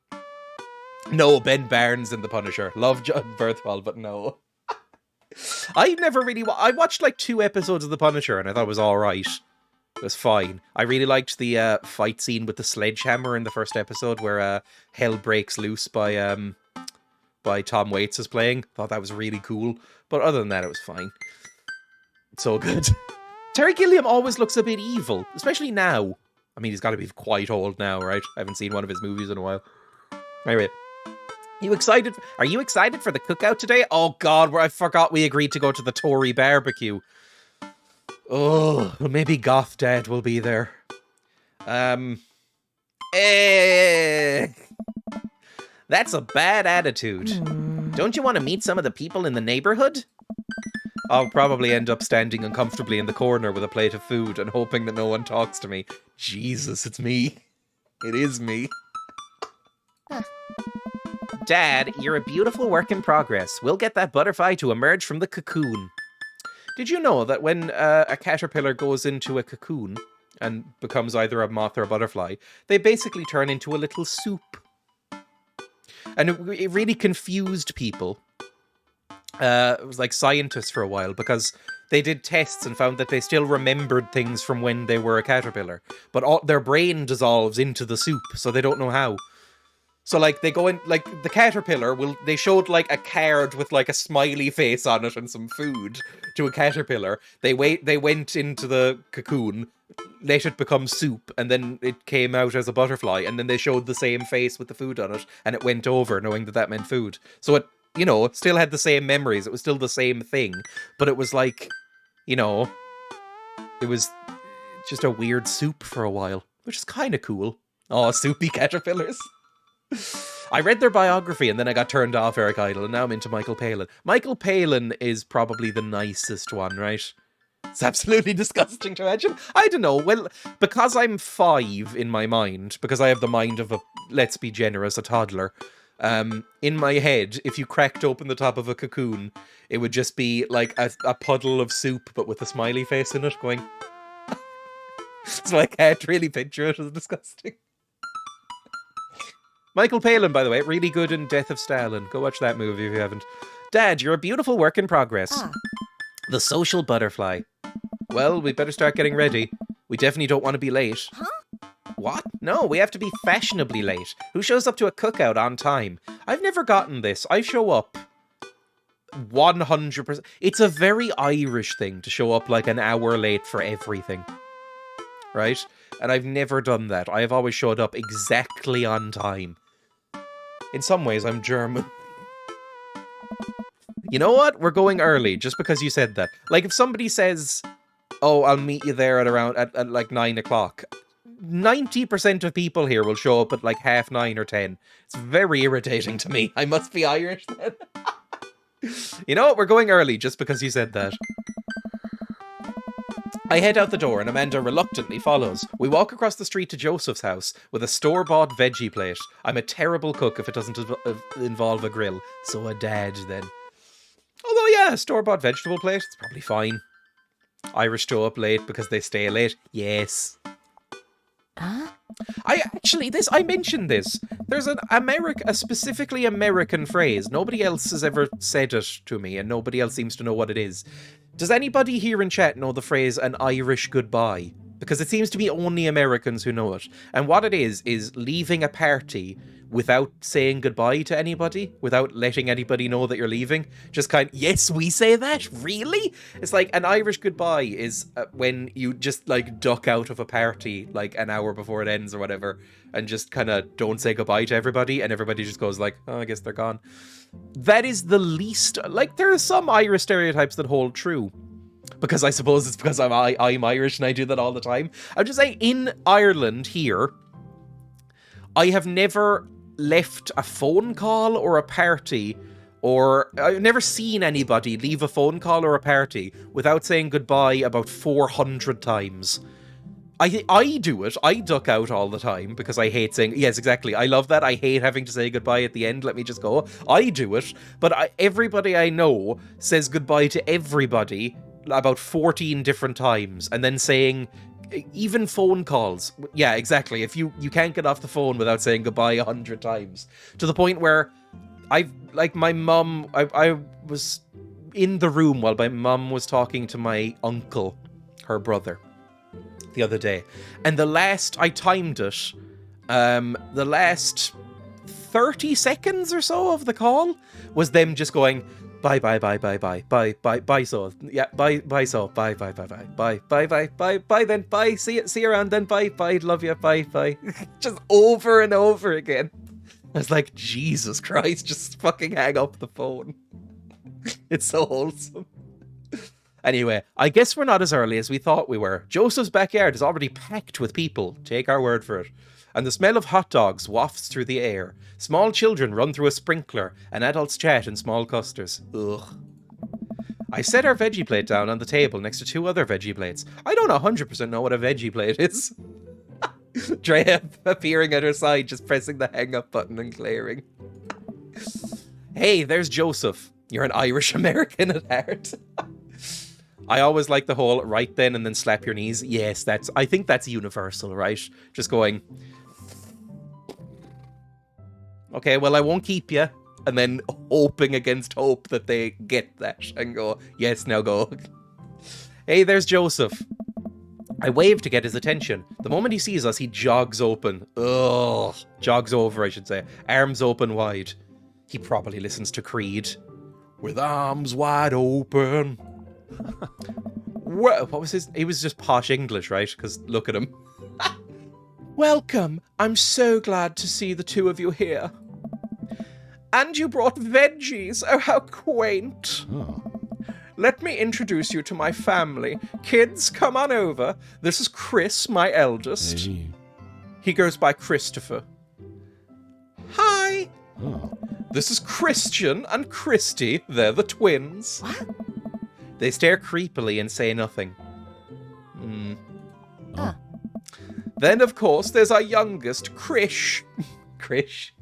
No, Ben Barnes in The Punisher. Love John Berthwell, but no. I watched like 2 episodes of The Punisher and I thought it was alright. It was fine. I really liked the fight scene with the sledgehammer in the first episode where Hell Breaks Loose by Tom Waits is playing. Thought that was really cool. But other than that, it was fine. It's so good. Terry Gilliam always looks a bit evil, especially now. I mean, he's got to be quite old now, right? I haven't seen one of his movies in a while. Anyway. Are you excited for the cookout today? Oh god, I forgot we agreed to go to the Tory barbecue. Oh, well, maybe Goth Dad will be there. That's a bad attitude. Don't you want to meet some of the people in the neighborhood? I'll probably end up standing uncomfortably in the corner with a plate of food and hoping that no one talks to me. Jesus, it's me. It is me. Dad, you're a beautiful work in progress. We'll get that butterfly to emerge from the cocoon. Did you know that when a caterpillar goes into a cocoon and becomes either a moth or a butterfly, they basically turn into a little soup? And it really confused people. It was like scientists for a while because they did tests and found that they still remembered things from when they were a caterpillar. But their brain dissolves into the soup, so they don't know how. So, like, they go in, like, the caterpillar they showed, like, a card with, like, a smiley face on it and some food to a caterpillar. They went into the cocoon, let it become soup, and then it came out as a butterfly, and then they showed the same face with the food on it, and it went over, knowing that that meant food. So you know, still had the same memories. It was still the same thing. But it was like, you know, it was just a weird soup for a while, which is kind of cool. Oh, soupy caterpillars. I read their biography and then I got turned off Eric Idle, and now I'm into Michael Palin. Michael Palin is probably the nicest one, right? It's absolutely disgusting to imagine. I don't know. Well, because I'm 5 in my mind, because I have the mind of a, let's be generous, a toddler, in my head, if you cracked open the top of a cocoon, it would just be like a puddle of soup, but with a smiley face in it going... So I can't really picture it as disgusting. Michael Palin, by the way, really good in Death of Stalin. Go watch that movie if you haven't. Dad, you're a beautiful work in progress. The social butterfly. Well, we better start getting ready. We definitely don't want to be late. What? No, we have to be fashionably late. Who shows up to a cookout on time? I've never gotten this. I show up 100%. It's a very Irish thing to show up like an hour late for everything. Right? And I've never done that. I have always showed up exactly on time. In some ways, I'm German. You know what? We're going early, just because you said that. Like, if somebody says, oh, I'll meet you there at like 9 o'clock, 90% of people here will show up at like 9:30 or 10. It's very irritating to me. I must be Irish then. You know what? We're going early, just because you said that. I head out the door and Amanda reluctantly follows. We walk across the street to Joseph's house with a store-bought veggie plate. I'm a terrible cook if it doesn't involve a grill, so a dad then. Although yeah, a store-bought vegetable plate, it's probably fine. Irish show up late because they stay late. Yes. Huh? I mentioned this. There's a specifically American phrase. Nobody else has ever said it to me, and nobody else seems to know what it is. Does anybody here in chat know the phrase an Irish goodbye? Because it seems to be only Americans who know it. And what it is leaving a party without saying goodbye to anybody, without letting anybody know that you're leaving. Just yes, we say that? Really? It's like an Irish goodbye is when you just like duck out of a party like an hour before it ends or whatever, and just kind of don't say goodbye to everybody, and everybody just goes like, oh, I guess they're gone. That is the least, like, there are some Irish stereotypes that hold true. Because I suppose it's because I'm Irish and I do that all the time. I'm just saying, in Ireland here, I have never left a phone call or a party, or I've never seen anybody leave a phone call or a party without saying goodbye about 400 times. I do it. I duck out all the time because I hate saying... Yes, exactly. I love that. I hate having to say goodbye at the end. Let me just go. I do it. But everybody I know says goodbye to everybody about 14 different times. And then saying... Even phone calls. Yeah, exactly. If you can't get off the phone without saying goodbye 100 times. To the point where my mum... I was in the room while my mum was talking to my uncle, her brother, the other day, and I timed it, the last 30 seconds or so of the call was them just going bye bye bye bye bye bye bye bye so yeah bye so bye bye bye bye bye bye bye bye bye then bye see you around then bye love you bye just over and over again. I was like, Jesus Christ, just fucking hang up the phone. It's so wholesome. Anyway, I guess we're not as early as we thought we were. Joseph's backyard is already packed with people, take our word for it. And the smell of hot dogs wafts through the air. Small children run through a sprinkler, and adults chat in small clusters. Ugh. I set our veggie plate down on the table next to 2 other veggie plates. I don't 100% know what a veggie plate is. Dreya appearing at her side, just pressing the hang up button and glaring. Hey, there's Joseph. You're an Irish American at heart. I always like the whole right then and then slap your knees. Yes, I think that's universal, right? Just going, okay, well, I won't keep you. And then hoping against hope that they get that and go, yes, now go. Hey, there's Joseph. I wave to get his attention. The moment he sees us, he jogs open. Ugh. Jogs over, I should say. Arms open wide. He probably listens to Creed. With arms wide open. What was his... He was just posh English, right? Because look at him. Welcome. I'm so glad to see the 2 of you here. And you brought veggies. Oh, how quaint. Oh. Let me introduce you to my family. Kids, come on over. This is Chris, my eldest. Hey. He goes by Christopher. Hi. Oh. This is Christian and Christy. They're the twins. What? They stare creepily and say nothing. Ah. Then, of course, there's our youngest, Krish. Krish.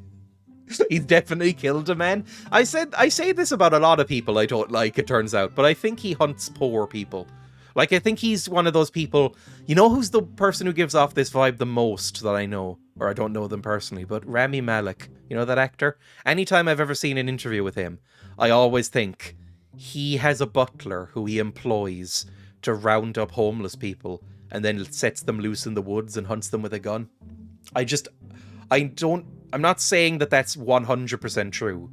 He's definitely killed a man. I say this about a lot of people I don't like, it turns out, but I think he hunts poor people. Like, I think he's one of those people... You know who's the person who gives off this vibe the most that I know? Or I don't know them personally, but Rami Malek. You know that actor? Anytime I've ever seen an interview with him, I always think he has a butler who he employs to round up homeless people and then sets them loose in the woods and hunts them with a gun. I'm not saying that that's 100% true,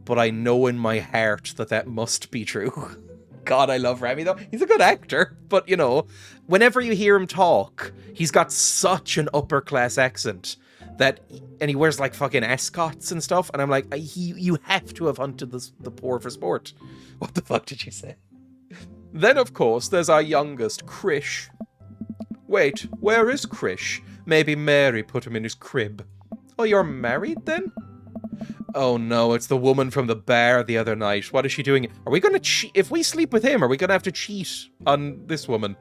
but I know in my heart that that must be true. God, I love Rami though. He's a good actor, but you know, whenever you hear him talk, he's got such an upper class accent and he wears like fucking ascots and stuff, and I'm like, you have to have hunted the poor for sport. What the fuck did you say? Then of course there's our youngest, Krish. Wait, where is Krish? Maybe Mary put him in his crib. Oh, you're married then? Oh no, it's the woman from the bar the other night. What is she doing? Are we gonna cheat? If we sleep with him, are we gonna have to cheat on this woman?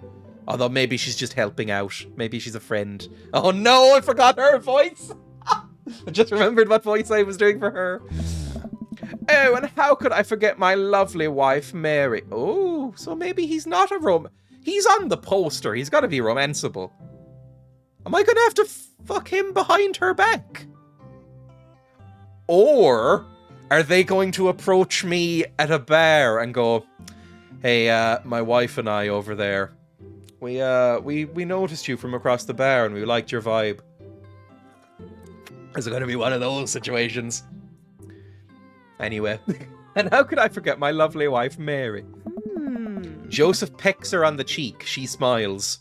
Although maybe she's just helping out. Maybe she's a friend. Oh no, I forgot her voice. I just remembered what voice I was doing for her. Oh, and how could I forget my lovely wife, Mary? Oh, so maybe he's not a He's on the poster. He's gotta be romanceable. Am I gonna have to fuck him behind her back? Or are they going to approach me at a bar and go, hey, my wife and I over there, we noticed you from across the bar and we liked your vibe. Is it going to be one of those situations? Anyway, and how could I forget my lovely wife, Mary? Joseph pecks her on the cheek. She smiles.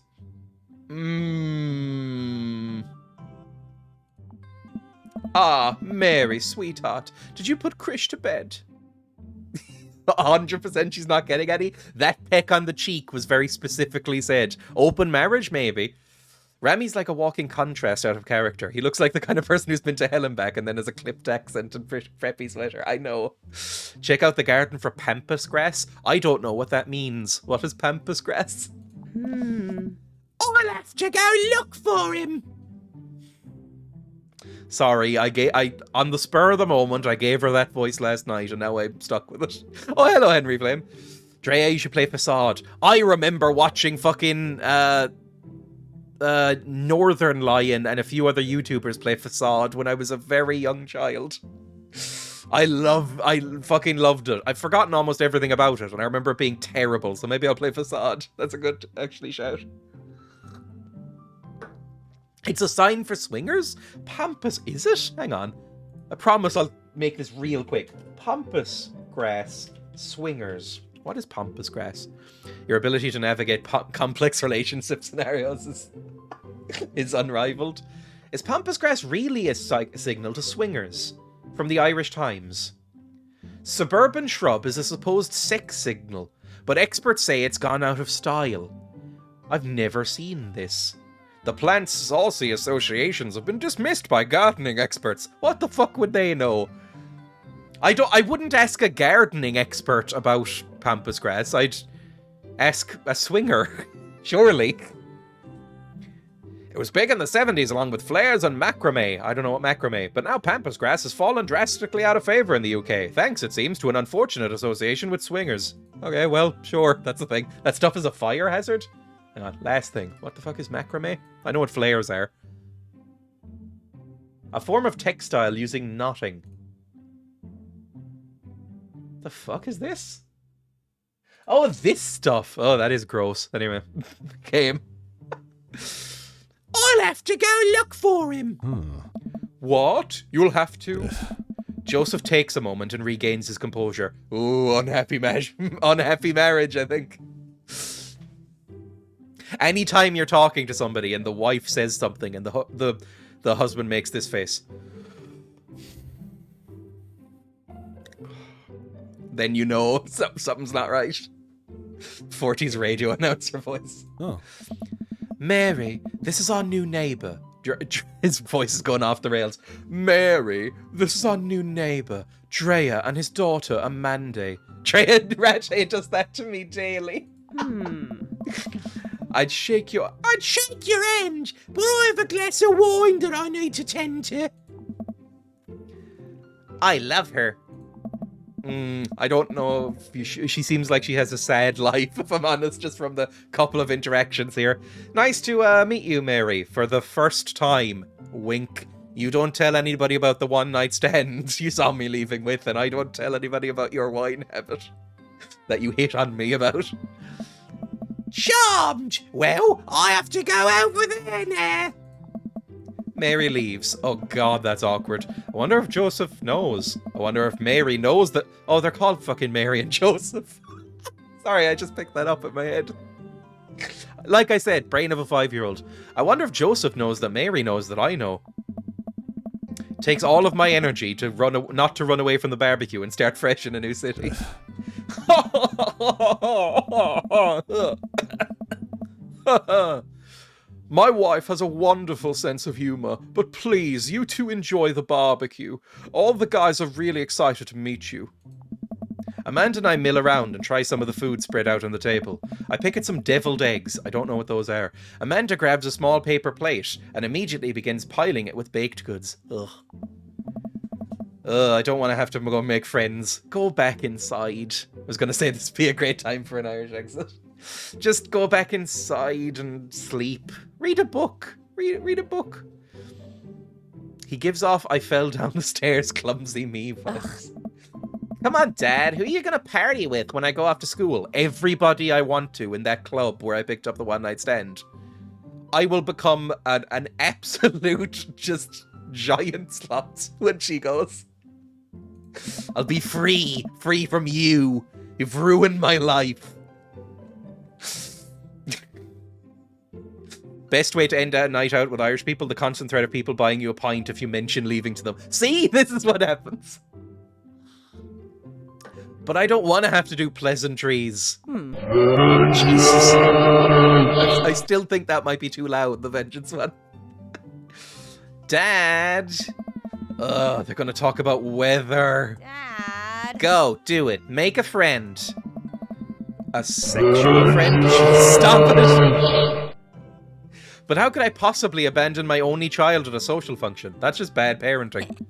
Ah, Mary, sweetheart, did you put Krish to bed? 100% she's not getting any. That peck on the cheek was very specifically said. Open marriage, maybe. Rami's like a walking contrast out of character. He looks like the kind of person who's been to hell and back and then has a clipped accent and preppy sweater. I know. Check out the garden for Pampers Grass. I don't know what that means. What is Pampers Grass? I'll have to go look for him. Sorry, I on the spur of the moment, I gave her that voice last night, and now I'm stuck with it. Oh, hello, Henry Flame. Dreya, you should play Facade. I remember watching fucking Northern Lion and a few other YouTubers play Facade when I was a very young child. I fucking loved it. I've forgotten almost everything about it, and I remember it being terrible, so maybe I'll play Facade. That's a good, actually, shout. It's a sign for swingers? Pampas, is it? Hang on. I promise I'll make this real quick. Pampas Grass, swingers. What is Pampas Grass? Your ability to navigate complex relationship scenarios is unrivaled. Is Pampas Grass really a signal to swingers? From the Irish Times. Suburban shrub is a supposed sex signal, but experts say it's gone out of style. I've never seen this. The plant's saucy associations have been dismissed by gardening experts. What the fuck would they know? I wouldn't ask a gardening expert about Pampas Grass. I'd ask a swinger, surely. It was big in the 70s along with flares and macrame. I don't know what macrame, but now Pampas Grass has fallen drastically out of favour in the UK, thanks, it seems, to an unfortunate association with swingers. Okay, well, sure, that's the thing. That stuff is a fire hazard? Hang on, last thing. What the fuck is macrame? I know what flares are. A form of textile using knotting. The fuck is this? Oh, this stuff. Oh, that is gross. Anyway, game. I'll have to go look for him. What? You'll have to? Joseph takes a moment and regains his composure. Ooh, unhappy marriage, I think. Anytime you're talking to somebody and the wife says something and the husband makes this face. then you know something's not right. 40s radio announcer voice. Oh. Mary, this is our new neighbor. His voice is going off the rails. Mary, this is our new neighbor, Dreya, and his daughter, Amanda. Dreya does that to me daily. I'd shake your hand, but I have a glass of wine that I need to tend to. I love her. I don't know if she seems like she has a sad life, if I'm honest, just from the couple of interactions here. Nice to meet you, Mary, for the first time. Wink. You don't tell anybody about the one night stand you saw me leaving with, and I don't tell anybody about your wine habit that you hit on me about. Charmed! Well, I have to go over there now. Mary leaves. Oh god, that's awkward. I wonder if Joseph knows. I wonder if Mary knows that... Oh, they're called fucking Mary and Joseph. Sorry, I just picked that up in my head. Like I said, brain of a 5-year-old. I wonder if Joseph knows that Mary knows that I know. Takes all of my energy to not to run away from the barbecue and start fresh in a new city. My wife has a wonderful sense of humor, but please, you two enjoy the barbecue. All the guys are really excited to meet you. Amanda and I mill around and try some of the food spread out on the table. I pick at some deviled eggs. I don't know what those are. Amanda grabs a small paper plate and immediately begins piling it with baked goods. Ugh. I don't want to have to go make friends. Go back inside. I was going to say this would be a great time for an Irish exit. Just go back inside and sleep. Read a book. Read a book. He gives off I fell down the stairs clumsy me voice. Come on, Dad. Who are you going to party with when I go off to school? Everybody I want to in that club where I picked up the one night stand. I will become an absolute just giant slut when she goes. I'll be free from you. You've ruined my life. Best way to end a night out with Irish people, the constant threat of people buying you a pint if you mention leaving to them. See? This is what happens. But I don't want to have to do pleasantries. Jesus. I still think that might be too loud, the vengeance one. Dad! They're going to talk about weather. Dad. Go, do it. Make a friend. A sexual friend? Stop it! But how could I possibly abandon my only child at a social function? That's just bad parenting.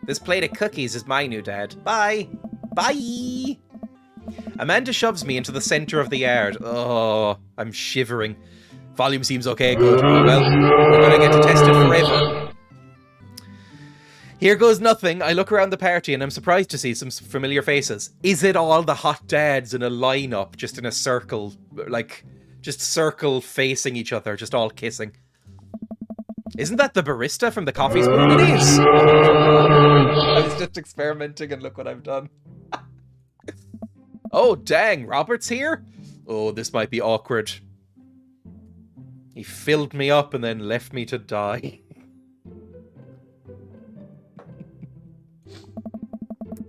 This plate of cookies is my new dad. Bye! Bye! Amanda shoves me into the center of the yard. Oh, I'm shivering. Volume seems okay, good. Oh, well, we're gonna get to test it forever. Here goes nothing. I look around the party and I'm surprised to see some familiar faces. Is it all the hot dads in a lineup, just in a circle, like, just circle facing each other, just all kissing? Isn't that the barista from the coffee spoon? It is! I was just experimenting and look what I've done. Oh, dang, Robert's here? Oh, this might be awkward. He filled me up and then left me to die.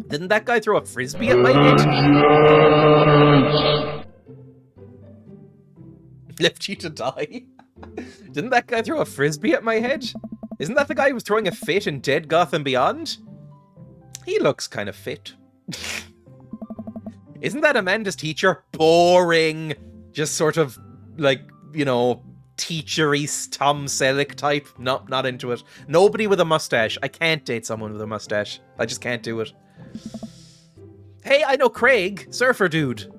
Didn't that guy throw a frisbee at my head? Left you to die? Didn't that guy throw a frisbee at my head? Isn't that the guy who was throwing a fit in Dead Gotham Beyond? He looks kind of fit. Isn't that Amanda's teacher? Boring. Just sort of, like, you know, teachery Tom Selleck type. Nope, not into it. Nobody with a mustache. I can't date someone with a mustache. I just can't do it. Hey, I know Craig, surfer dude.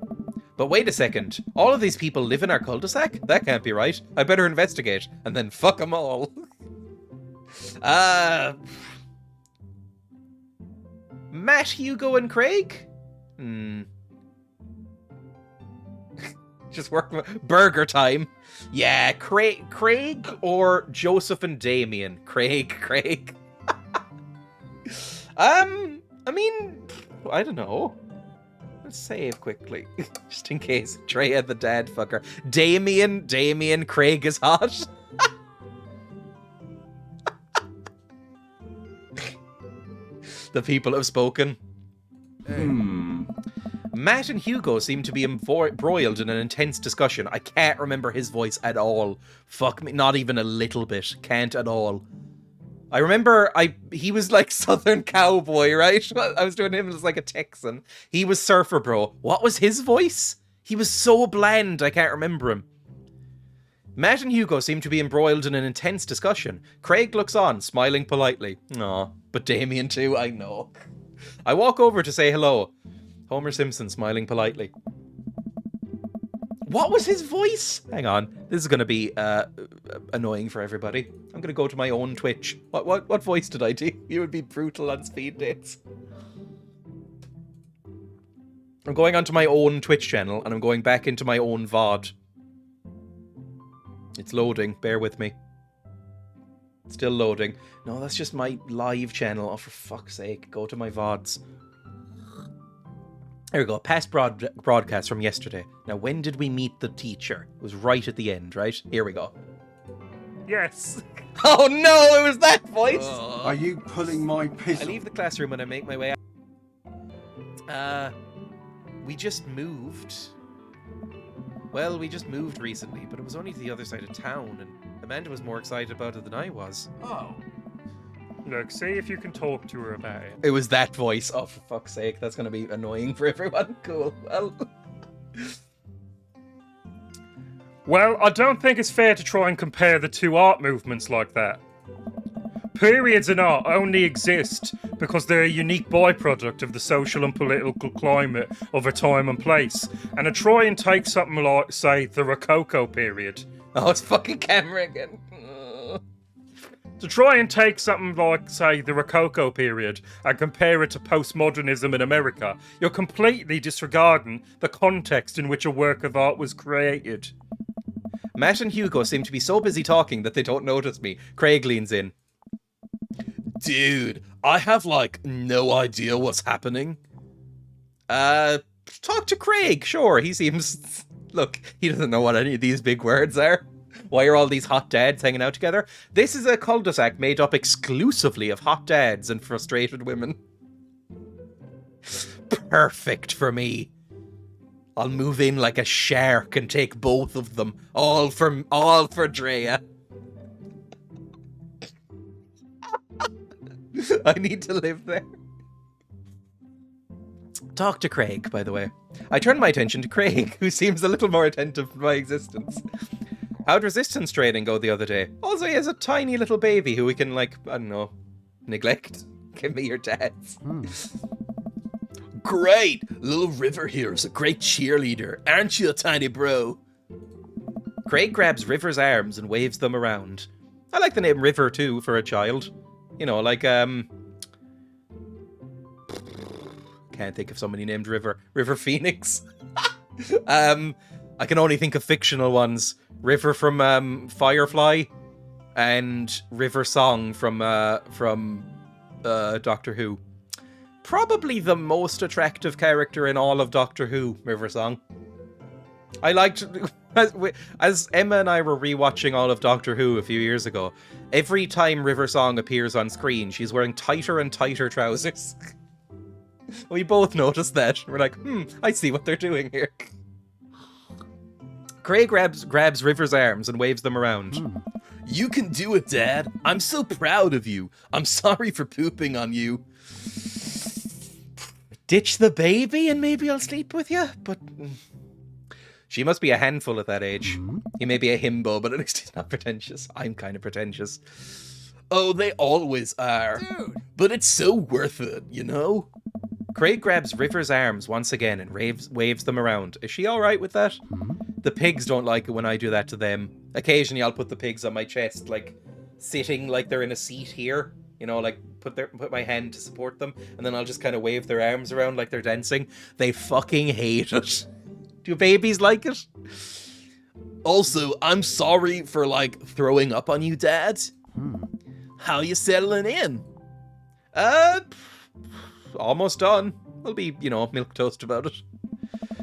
But wait a second. All of these people live in our cul-de-sac? That can't be right. I better investigate. And then fuck them all. Matt, Hugo, and Craig? Just work burger time. Yeah, Craig or Joseph and Damien. Craig. I mean, I don't know. Let's save quickly, just in case. Dreya the dad fucker. Damien, Craig is hot. The people have spoken. Matt and Hugo seem to be embroiled in an intense discussion. I can't remember his voice at all. Fuck me, not even a little bit. Can't at all. I remember he was like Southern Cowboy, right? I was doing him as like a Texan. He was Surfer Bro. What was his voice? He was so bland, I can't remember him. Matt and Hugo seem to be embroiled in an intense discussion. Craig looks on, smiling politely. Aw, but Damien too, I know. I walk over to say hello. Homer Simpson smiling politely. What was his voice? Hang on. This is going to be annoying for everybody. I'm going to go to my own Twitch. What voice did I do? You would be brutal on speed dates. I'm going onto my own Twitch channel and I'm going back into my own VOD. It's loading. Bear with me. Still loading. No, that's just my live channel. Oh, for fuck's sake. Go to my VODs. There we go. Past broadcast from yesterday. Now, when did we meet the teacher? It was right at the end, right? Here we go. Yes. Oh no, it was that voice! Are you pulling my piss? I leave the classroom and I make my way out. We just moved. Well, we just moved recently, but it was only to the other side of town, and Amanda was more excited about it than I was. Oh. Look, see if you can talk to her about it. It was that voice. Oh, for fuck's sake. That's going to be annoying for everyone. Cool. Well... Well, I don't think it's fair to try and compare the two art movements like that. Periods in art only exist because they're a unique byproduct of the social and political climate of a time and place. And to try and take something like, say, the Rococo period. Oh, it's fucking camera again. To try and take something like, say, the Rococo period and compare it to postmodernism in America, you're completely disregarding the context in which a work of art was created. Matt and Hugo seem to be so busy talking that they don't notice me. Craig leans in. Dude, I have, like, no idea what's happening. Talk to Craig, sure. He seems... Look, he doesn't know what any of these big words are. Why are all these hot dads hanging out together? This is a cul-de-sac made up exclusively of hot dads and frustrated women. Perfect for me. I'll move in like a shark and take both of them. All for Dreya. I need to live there. Talk to Craig, by the way. I turn my attention to Craig, who seems a little more attentive to my existence. How'd resistance training go the other day? Also, he has a tiny little baby who we can, like, I don't know, neglect. Give me your dads. Great! Little River here is a great cheerleader. Aren't you a tiny bro? Craig grabs River's arms and waves them around. I like the name River, too, for a child. You know, like, can't think of somebody named River. River Phoenix. I can only think of fictional ones. River from Firefly, and River Song from Doctor Who. Probably the most attractive character in all of Doctor Who, River Song. I liked, as Emma and I were rewatching all of Doctor Who a few years ago, every time River Song appears on screen, she's wearing tighter and tighter trousers. We both noticed that. We're like, I see what they're doing here. Craig grabs River's arms and waves them around. You can do it, Dad. I'm so proud of you. I'm sorry for pooping on you. Ditch the baby and maybe I'll sleep with you, but... She must be a handful at that age. He may be a himbo, but at least he's not pretentious. I'm kind of pretentious. Oh, they always are. Dude. But it's so worth it, you know? Craig grabs River's arms once again and waves them around. Is she alright with that? The pigs don't like it when I do that to them. Occasionally I'll put the pigs on my chest, like, sitting like they're in a seat here. You know, like, put my hand to support them, and then I'll just kind of wave their arms around like they're dancing. They fucking hate it. Do babies like it? Also, I'm sorry for, like, throwing up on you, Dad. How you settling in? Almost done. I'll be, you know, milquetoast about it.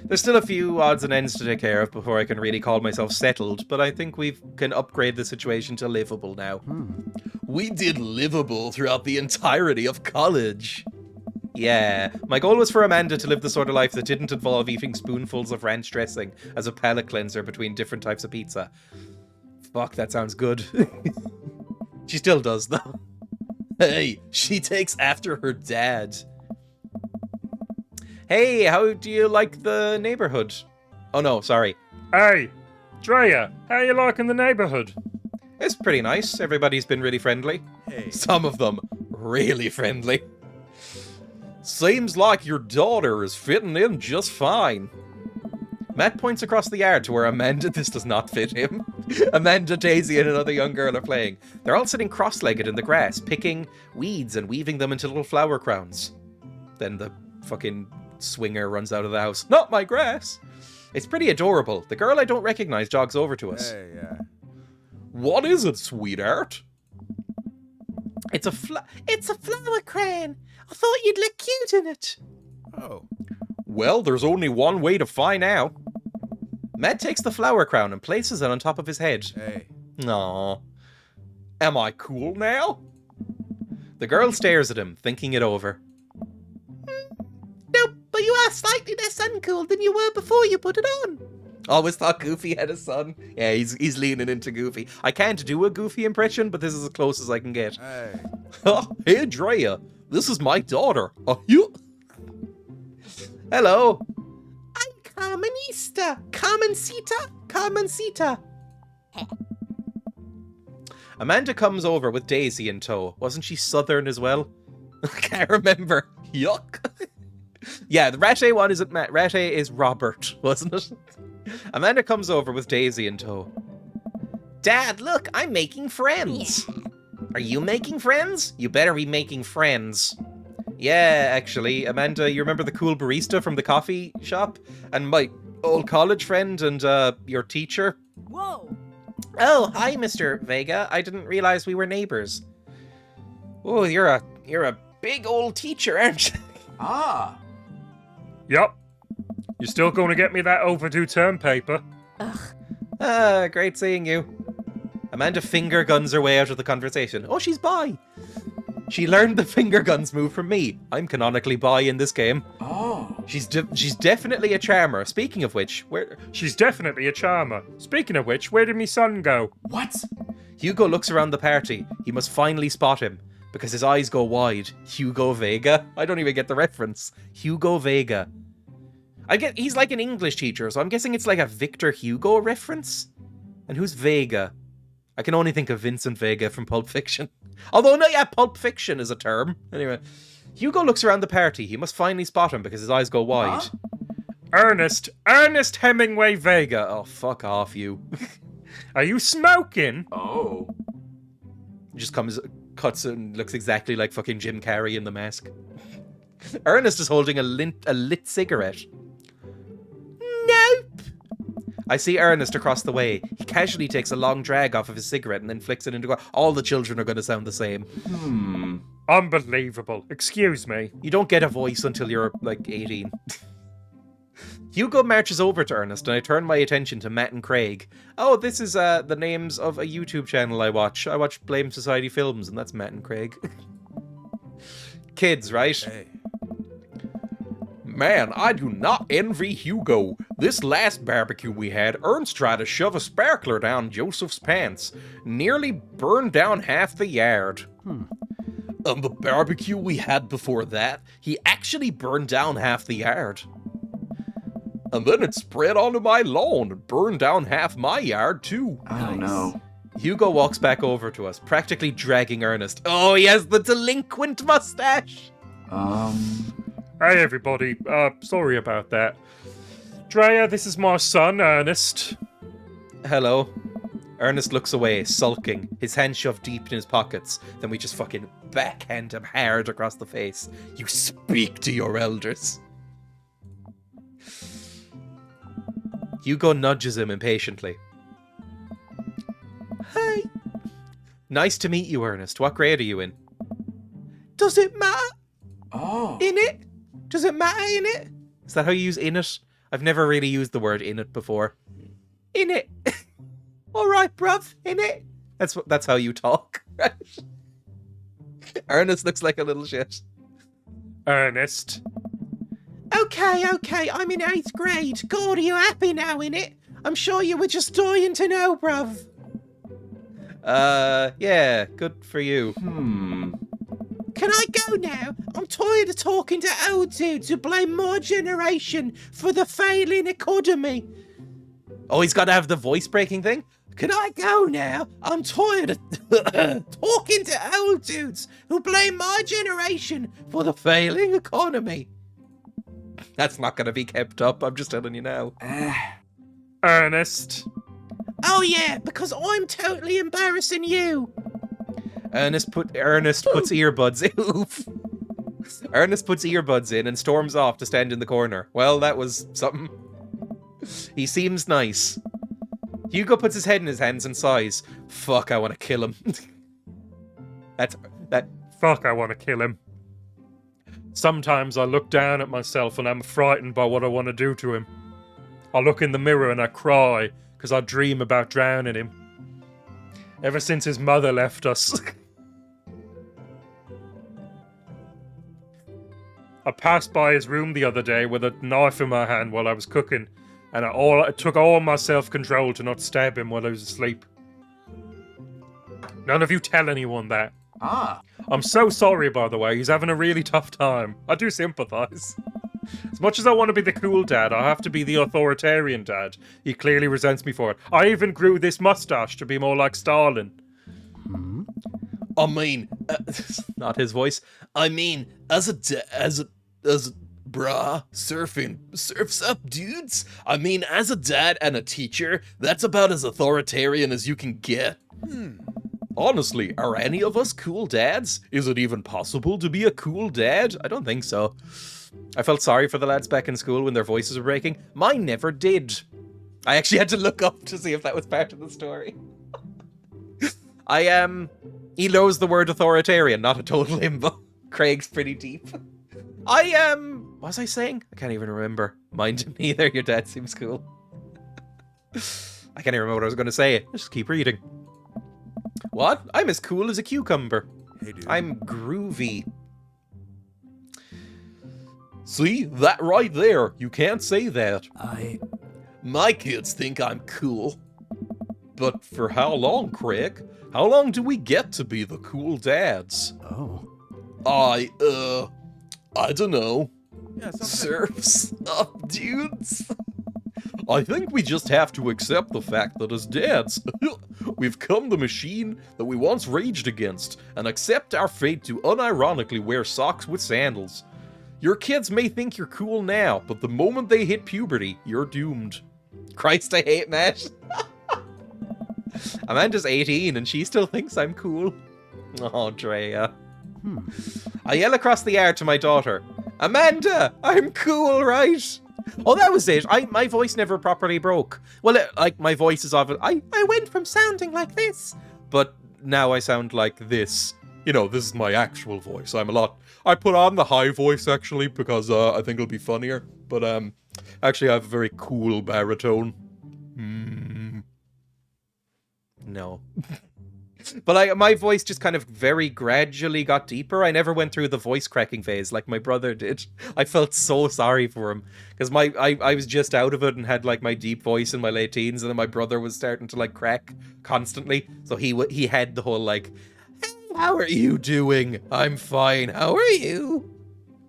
There's still a few odds and ends to take care of before I can really call myself settled, but I think we can upgrade the situation to livable now. We did livable throughout the entirety of college. Yeah, my goal was for Amanda to live the sort of life that didn't involve eating spoonfuls of ranch dressing as a palate cleanser between different types of pizza. Fuck, that sounds good. She still does, though. Hey, she takes after her dad. Hey, how do you like the neighborhood? Oh no, sorry. Hey, Dreya, how you liking the neighborhood? It's pretty nice. Everybody's been really friendly. Hey. Some of them really friendly. Seems like your daughter is fitting in just fine. Matt points across the yard to where Amanda, this does not fit him. Amanda, Daisy, and another young girl are playing. They're all sitting cross-legged in the grass, picking weeds and weaving them into little flower crowns. Then the fucking swinger runs out of the house. Not my grass! It's pretty adorable. The girl I don't recognize jogs over to us. Hey, What is it, sweetheart? It's a flower crown. I thought you'd look cute in it. Oh. Well, there's only one way to find out. Matt takes the flower crown and places it on top of his head. Hey. Aww. Am I cool now? The girl stares at him, thinking it over. Nope, but you are slightly less uncool than you were before you put it on. Always thought Goofy had a son. Yeah, he's leaning into Goofy. I can't do a Goofy impression, but this is as close as I can get. Hey. Hey, Dreya. This is my daughter. You? Hello. I'm Carmenista. Carmencita. Amanda comes over with Daisy in tow. Wasn't she Southern as well? I can't remember. Yuck. Yeah, the Rattay one isn't Matt. Rattay is Robert, wasn't it? Amanda comes over with Daisy in tow. Dad, look, I'm making friends. Yeah. Are you making friends? You better be making friends. Yeah, actually, Amanda, you remember the cool barista from the coffee shop? And my old college friend and your teacher? Whoa! Oh, hi, Mr. Vega. I didn't realize we were neighbors. Oh, you're a big old teacher, aren't you? Ah. Yup. You're still going to get me that overdue term paper? Ugh. Great seeing you. Amanda finger guns her way out of the conversation. Oh, she's bi. She learned the finger guns move from me. I'm canonically bi in this game. Oh. She's definitely a charmer. Speaking of which, where... She's definitely a charmer. Speaking of which, where did me son go? What? Hugo looks around the party. He must finally spot him, because his eyes go wide. Hugo Vega? I don't even get the reference. Hugo Vega. He's like an English teacher, so I'm guessing it's like a Victor Hugo reference? And who's Vega? I can only think of Vincent Vega from Pulp Fiction. Although, no, yeah, Pulp Fiction is a term. Anyway, Hugo looks around the party. He must finally spot him because his eyes go wide. Huh? Ernest Hemingway Vega. Oh, fuck off, you. Are you smoking? Oh. Just cuts and looks exactly like fucking Jim Carrey in The Mask. Ernest is holding a lit cigarette. Nope. I see Ernest across the way. He casually takes a long drag off of his cigarette and then flicks it into... All the children are going to sound the same. Unbelievable. Excuse me. You don't get a voice until you're, like, 18. Hugo marches over to Ernest, and I turn my attention to Matt and Craig. Oh, this is the names of a YouTube channel I watch. I watch Blame Society Films, and that's Matt and Craig. Kids, right? Hey. Man, I do not envy Hugo. This last barbecue we had, Ernst tried to shove a sparkler down Joseph's pants. Nearly burned down half the yard. On the barbecue we had before that, he actually burned down half the yard. And then it spread onto my lawn and burned down half my yard too. I don't know. Hugo walks back over to us, practically dragging Ernest. Oh, he has the delinquent mustache! Hey everybody, sorry about that. Dreya, this is my son, Ernest. Hello. Ernest looks away, sulking, his hands shoved deep in his pockets. Then we just fucking backhand him hard across the face. You speak to your elders. Hugo nudges him impatiently. Hi. Nice to meet you, Ernest. What grade are you in? Does it matter? Oh. In it? Does it matter in it? Is that how you use in it? I've never really used the word in it before. In it. All right, bruv. In it. That's how you talk, right? Ernest looks like a little shit. Ernest. Okay, I'm in 8th grade. God, are you happy now, innit? I'm sure you were just dying to know, bruv. Yeah, good for you. Can I go now? I'm tired of talking to old dudes who blame my generation for the failing economy. Oh, he's got to have the voice breaking thing? Can I go now? I'm tired of talking to old dudes who blame my generation for the failing economy. That's not going to be kept up, I'm just telling you now. Ernest. Oh yeah, because I'm totally embarrassing you. Ernest puts earbuds in. Oof. Ernest puts earbuds in and storms off to stand in the corner. Well, that was something. He seems nice. Hugo puts his head in his hands and sighs. Fuck, I want to kill him. Fuck, I want to kill him. Sometimes I look down at myself and I'm frightened by what I want to do to him. I look in the mirror and I cry because I dream about drowning him. Ever since his mother left us. I passed by his room the other day with a knife in my hand while I was cooking, and it took all my self-control to not stab him while I was asleep. None of you tell anyone that. I'm so sorry, by the way. He's having a really tough time. I do sympathize. As much as I want to be the cool dad, I have to be the authoritarian dad. He clearly resents me for it. I even grew this mustache to be more like Stalin. I mean, not his voice. I mean, as a brah, surfs up, dudes. I mean, as a dad and a teacher, that's about as authoritarian as you can get. Honestly, are any of us cool dads? Is it even possible to be a cool dad? I don't think so. I felt sorry for the lads back in school when their voices were breaking. Mine never did. I actually had to look up to see if that was part of the story. He knows the word authoritarian, not a total imbo. Craig's pretty deep. What was I saying? I can't even remember. Mine didn't either. Your dad seems cool. I can't even remember what I was going to say. Let's just keep reading. What? I'm as cool as a cucumber. Hey, dude. I'm groovy. See? That right there. You can't say that. My kids think I'm cool. But for how long, Craig? How long do we get to be the cool dads? Oh. I don't know. Yeah, Surfs up, dudes. I think we just have to accept the fact that as dads, we've come the machine that we once raged against, and accept our fate to unironically wear socks with sandals. Your kids may think you're cool now, but the moment they hit puberty, you're doomed. Christ, I hate Matt. Amanda's 18 and she still thinks I'm cool. Oh, Dreya. I yell across the yard to my daughter, Amanda, I'm cool, right? Oh, that was it. My voice never properly broke. Well, my voice is often... I went from sounding like this, but now I sound like this. You know, this is my actual voice. I put on the high voice, actually, because I think it'll be funnier. But, actually, I have a very cool baritone. No. But my voice just kind of very gradually got deeper. I never went through the voice cracking phase like my brother did. I felt so sorry for him because I was just out of it and had like my deep voice in my late teens, and then my brother was starting to like crack constantly. So he had the whole like, hey, how are you doing? I'm fine. How are you?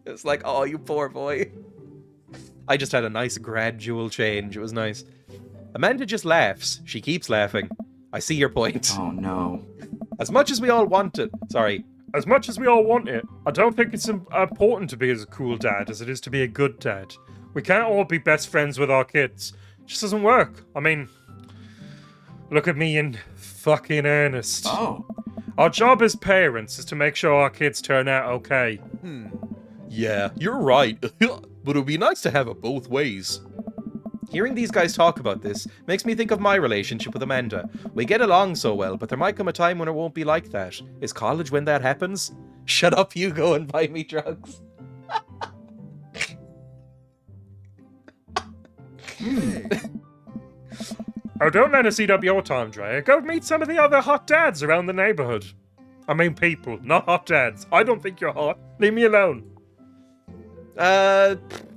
It's like, oh, you poor boy. I just had a nice gradual change. It was nice. Amanda just laughs. She keeps laughing. I see your point. Oh no. As much as we all want it. Sorry. As much as we all want it, I don't think it's important to be as a cool dad as it is to be a good dad. We can't all be best friends with our kids. It just doesn't work. I mean, look at me and fucking Ernest. Oh. Our job as parents is to make sure our kids turn out okay. Yeah, you're right. But it would be nice to have it both ways. Hearing these guys talk about this makes me think of my relationship with Amanda. We get along so well, but there might come a time when it won't be like that. Is college when that happens? Shut up, you go and buy me drugs. Oh, don't let us eat up your time, Dreya. Go meet some of the other hot dads around the neighborhood. I mean people, not hot dads. I don't think you're hot. Leave me alone.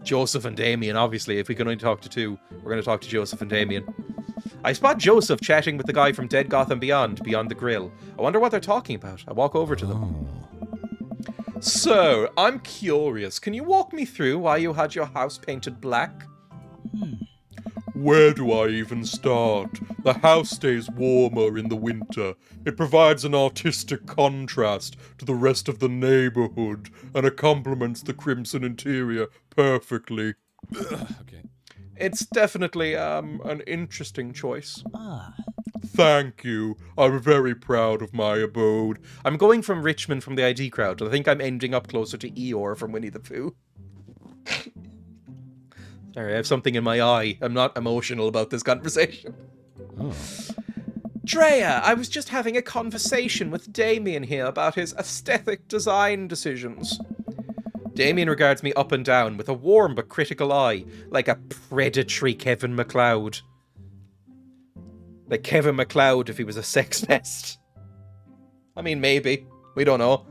Joseph and Damien, obviously. If we can only talk to two, we're going to talk to Joseph and Damien. I spot Joseph chatting with the guy from Dead Gotham Beyond the grill. I wonder what they're talking about. I walk over to them. So, I'm curious. Can you walk me through why you had your house painted black? Where do I even start? The house stays warmer in the winter. It provides an artistic contrast to the rest of the neighborhood, and it complements the crimson interior perfectly. Okay. It's definitely, an interesting choice. Thank you. I'm very proud of my abode. I'm going from Richmond from the ID crowd. I think I'm ending up closer to Eeyore from Winnie the Pooh. Sorry, I have something in my eye. I'm not emotional about this conversation. Oh. Dreya, I was just having a conversation with Damien here about his aesthetic design decisions. Damien regards me up and down with a warm but critical eye, like a predatory Kevin MacLeod. Like Kevin MacLeod if he was a sex pest. I mean, maybe. We don't know.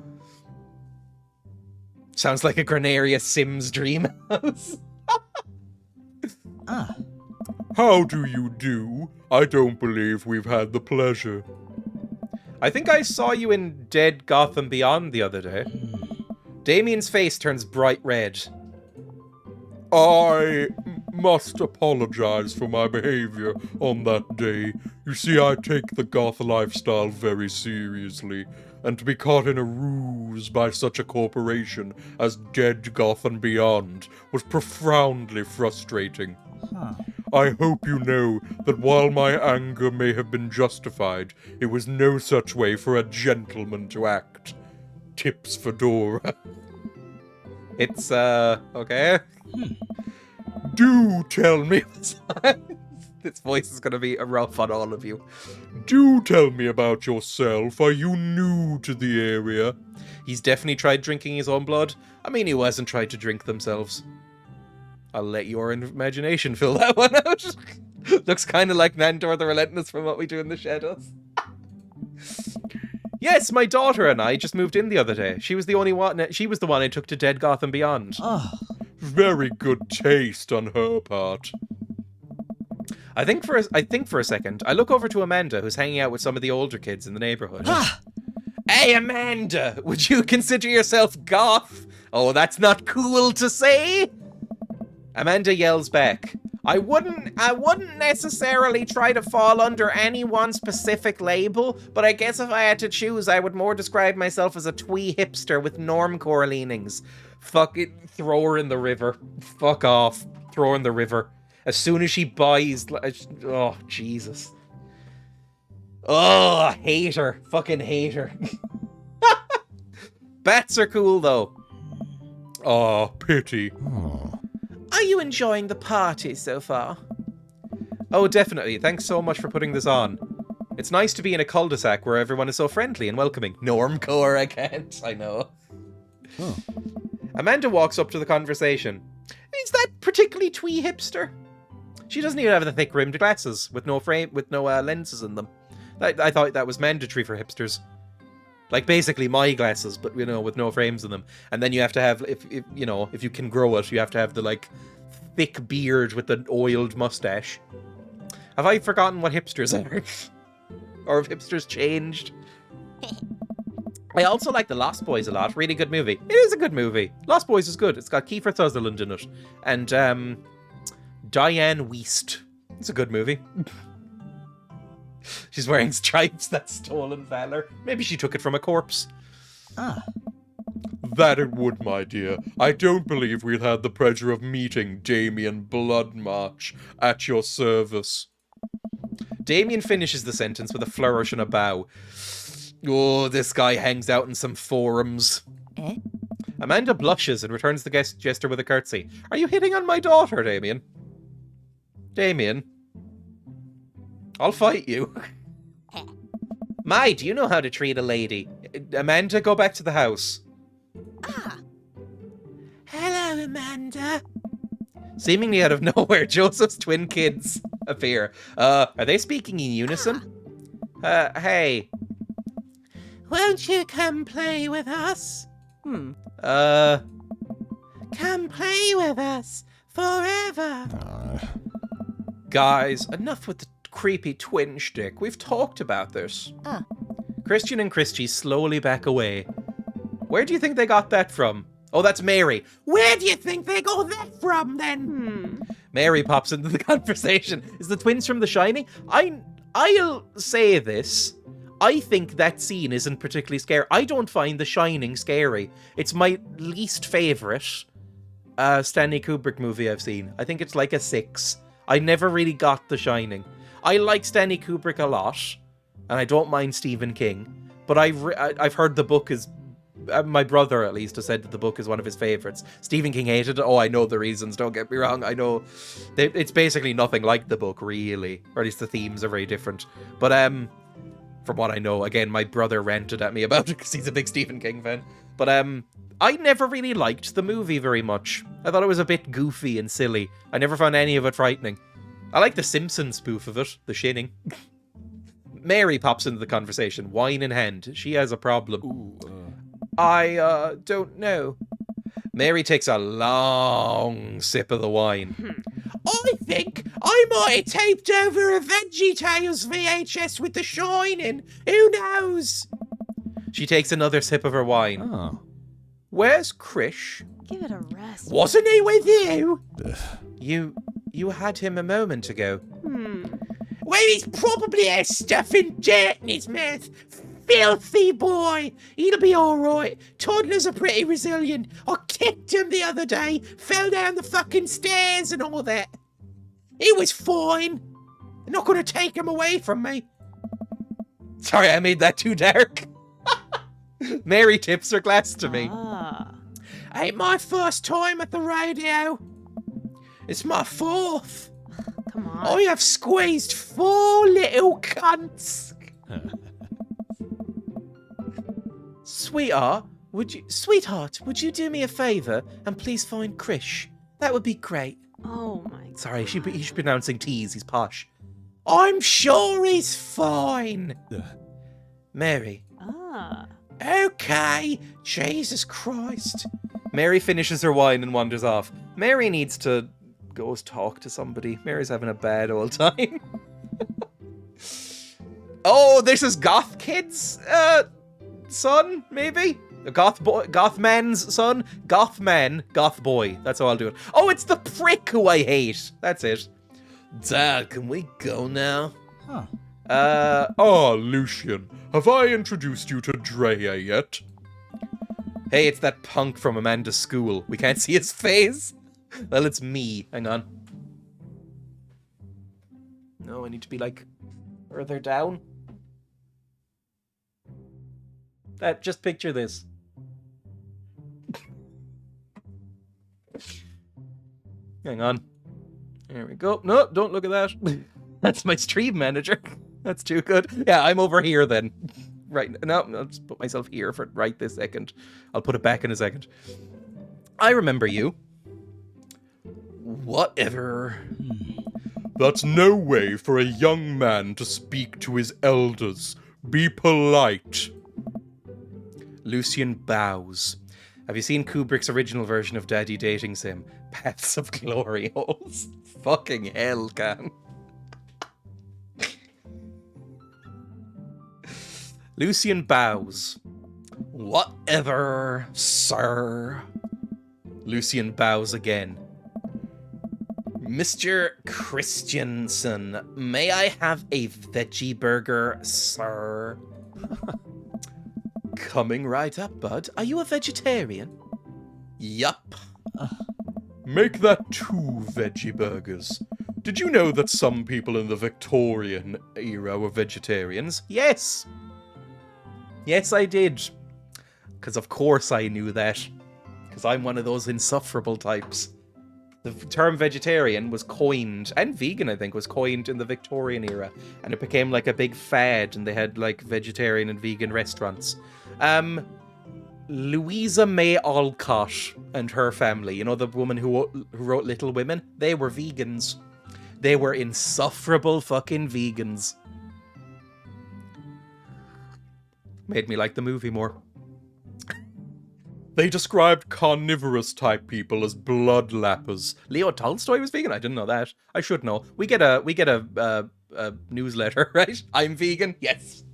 Sounds like a Granarius Sims dream house. How do you do? I don't believe we've had the pleasure. I think I saw you in Dead Gotham Beyond the other day. Damien's face turns bright red. I must apologize for my behavior on that day. You see, I take the goth lifestyle very seriously, and to be caught in a ruse by such a corporation as Dead Gotham Beyond was profoundly frustrating. I hope you know that while my anger may have been justified, it was no such way for a gentleman to act. Tips Fedora. It's, okay. Do tell me. This voice is going to be rough on all of you. Do tell me about yourself. Are you new to the area? He's definitely tried drinking his own blood. I mean, who hasn't tried to drink themselves? I'll let your imagination fill that one out. Looks kind of like Nandor the Relentless from What We Do in the Shadows. Yes, my daughter and I just moved in the other day. She was the one I took to Dead Gotham Beyond. Very good taste on her part. I think for a second, I look over to Amanda, who's hanging out with some of the older kids in the neighborhood. Hey, Amanda, would you consider yourself goth? Oh, that's not cool to say. Amanda yells back, I wouldn't necessarily try to fall under any one specific label, but I guess if I had to choose, I would more describe myself as a twee hipster with normcore leanings. Fuck it, throw her in the river. Fuck off, throw her in the river. As soon as she buys, oh, Jesus. Oh, hate her. Fucking hate her. Bats are cool, though. Ah, pity. Are you enjoying the party so far? Oh, definitely. Thanks so much for putting this on. It's nice to be in a cul-de-sac where everyone is so friendly and welcoming. Normcore, I can't. I know. Oh. Amanda walks up to the conversation. Is that particularly twee hipster? She doesn't even have the thick-rimmed glasses with no lenses in them. I thought that was mandatory for hipsters. Like basically my glasses, but with no frames in them. And then you have to have, if you can grow it, you have to have the thick beard with the oiled mustache. Have I forgotten what hipsters are? Or have hipsters changed? I also like The Lost Boys a lot. Really good movie. It is a good movie. Lost Boys is good. It's got Kiefer Sutherland in it. And Diane Wiest. It's a good movie. She's wearing stripes. That's stolen valor. Maybe she took it from a corpse. That it would, my dear. I don't believe we've had the pleasure of meeting Damien Bloodmarch at your service. Damien finishes the sentence with a flourish and a bow. Oh, this guy hangs out in some forums. Amanda blushes and returns the gesture with a curtsy. Are you hitting on my daughter, Damien? Damien? I'll fight you. Mai, do you know how to treat a lady? Amanda, go back to the house. Hello, Amanda. Seemingly out of nowhere, Joseph's twin kids appear. Are they speaking in unison? Hey. Won't you come play with us? Come play with us forever. Guys, enough with the creepy twin shtick. We've talked about this. Christian and Christy slowly back away. Where do you think they got that from? Oh, that's Mary. Where do you think they got that from, then? Mary pops into the conversation. Is the twins from The Shining? I'll say this. I think that scene isn't particularly scary. I don't find The Shining scary. It's my least favourite Stanley Kubrick movie I've seen. I think it's like a 6. I never really got The Shining. I like Stanley Kubrick a lot, and I don't mind Stephen King, but I've heard the book is... my brother, at least, has said that the book is one of his favourites. Stephen King hated it. Oh, I know the reasons, don't get me wrong. I know it's basically nothing like the book, really. Or at least the themes are very different. But, from what I know, again, my brother ranted at me about it because he's a big Stephen King fan. But, I never really liked the movie very much. I thought it was a bit goofy and silly. I never found any of it frightening. I like the Simpsons spoof of it, The Shining. Mary pops into the conversation, wine in hand. She has a problem. Ooh, I don't know. Mary takes a long sip of the wine. I think I might have taped over a VeggieTales VHS with The Shining. Who knows? She takes another sip of her wine. Oh. Where's Krish? Give it a rest. Wasn't he with you? You had him a moment ago. Well, he's probably has stuff and dirt in his mouth. Filthy boy. He'll be alright. Toddlers are pretty resilient. I kicked him the other day. Fell down the fucking stairs and all that. He was fine. They're not going to take him away from me. Sorry, I made that too dark. Mary tips her glass to me. Ain't my first time at the rodeo. It's my 4th. Come on. I have squeezed 4 little cunts. Sweetheart, would you do me a favour and please find Krish? That would be great. Oh my. Sorry, he's pronouncing T's. He's posh. I'm sure he's fine. Mary. Okay. Jesus Christ. Mary finishes her wine and wanders off. Mary needs to go talk to somebody. Mary's having a bad old time. Oh, this is Goth Kid's son, maybe? A goth boy, goth man's son? Goth man, goth boy. That's how I'll do it. Oh, it's the prick who I hate. That's it. Dad, can we go now? Lucian, have I introduced you to Dreya yet? Hey, it's that punk from Amanda's school. We can't see his face. Well, it's me. Hang on. No, I need to be, like, further down. Just picture this. Hang on. There we go. No, don't look at that. That's my stream manager. That's too good. Yeah, I'm over here then. Right. No, I'll just put myself here for right this second. I'll put it back in a second. I remember you. Whatever. That's no way for a young man to speak to his elders. Be polite. Lucian bows. Have you seen Kubrick's original version of Daddy Dating Sim? Paths of Glory holes. Fucking hell, can. Lucian bows. Whatever, sir. Lucian bows again. Mr. Christiansen, may I have a veggie burger, sir? Coming right up, bud. Are you a vegetarian? Yup. Make that 2 veggie burgers. Did you know that some people in the Victorian era were vegetarians? Yes. Yes, I did. Because of course I knew that. Because I'm one of those insufferable types. The term vegetarian was coined, and vegan I think was coined in the Victorian era. And it became like a big fad, and they had like vegetarian and vegan restaurants. Louisa May Alcott and her family, you know, the woman who wrote Little Women, they were vegans. They were insufferable fucking vegans. Made me like the movie more. They described carnivorous type people as blood lappers. Leo Tolstoy was vegan? I didn't know that. I should know. We get a newsletter, right? I'm vegan. Yes.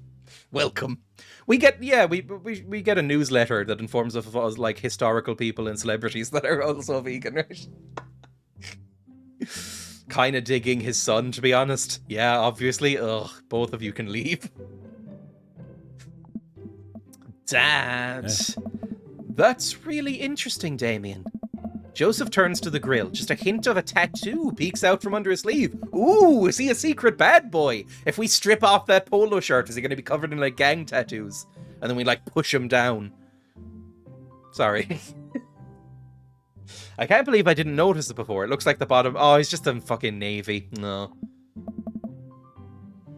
Welcome. We get we get a newsletter that informs us of like historical people and celebrities that are also vegan, right? Kind of digging his son, to be honest. Yeah, obviously. Ugh, both of you can leave. Dad. That's really interesting, Damien. Joseph turns to the grill. Just a hint of a tattoo peeks out from under his sleeve. Ooh, is he a secret bad boy? If we strip off that polo shirt, is he going to be covered in like gang tattoos? And then we like push him down. Sorry. I can't believe I didn't notice it before. It looks like the bottom. Oh, he's just a fucking navy. No.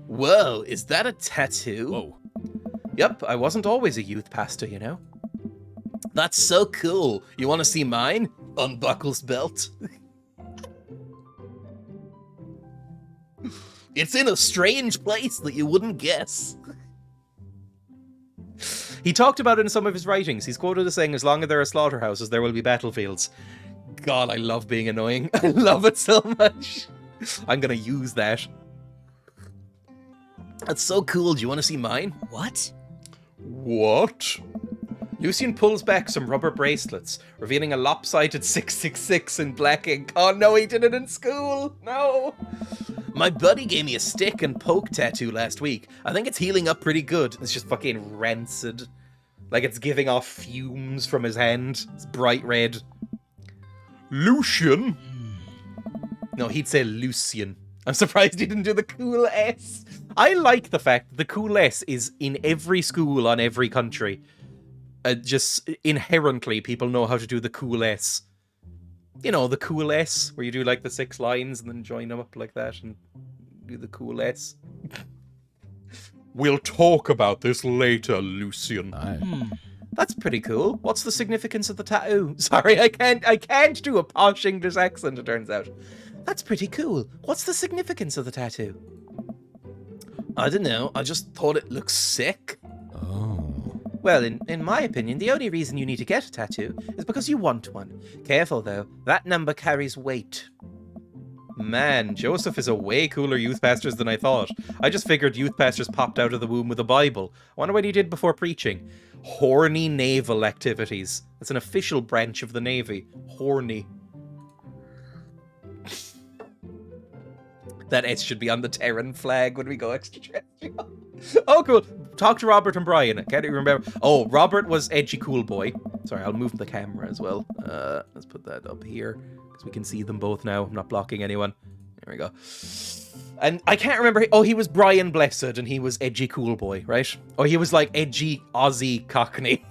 Whoa, is that a tattoo? Whoa. Yep, I wasn't always a youth pastor, you know. That's so cool. You want to see mine? Unbuckles belt. It's in a strange place that you wouldn't guess. He talked about it in some of his writings. He's quoted as saying, as long as there are slaughterhouses, there will be battlefields. God, I love being annoying. I love it so much. I'm going to use that. That's so cool. Do you want to see mine? What? What? Lucien pulls back some rubber bracelets, revealing a lopsided 666 in black ink. Oh no, he did it in school! No! My buddy gave me a stick and poke tattoo last week. I think it's healing up pretty good. It's just fucking rancid. Like it's giving off fumes from his hand. It's bright red. Lucian? No, he'd say Lucien. I'm surprised he didn't do the cool S. I like the fact that the cool S is in every school on every country. Just inherently, people know how to do the cool S. You know, the cool S, where you do like the 6 lines and then join them up like that and do the cool S. We'll talk about this later, Lucian. That's pretty cool. What's the significance of the tattoo? Sorry, I can't do a posh English accent, it turns out. That's pretty cool. What's the significance of the tattoo? I don't know. I just thought it looked sick. Oh. Well, in my opinion, the only reason you need to get a tattoo is because you want one. Careful, though. That number carries weight. Man, Joseph is a way cooler youth pastor than I thought. I just figured youth pastors popped out of the womb with a Bible. I wonder what he did before preaching. Horny naval activities. That's an official branch of the Navy. Horny. That S should be on the Terran flag when we go extraterrestrial. Oh, cool. Talk to Robert and Brian. I can't even remember. Oh, Robert was edgy cool boy. Sorry, I'll move the camera as well. Let's put that up here because we can see them both now. I'm not blocking anyone. There we go. And I can't remember. Oh, he was Brian Blessed and he was edgy cool boy, right? Or he was like edgy Aussie Cockney.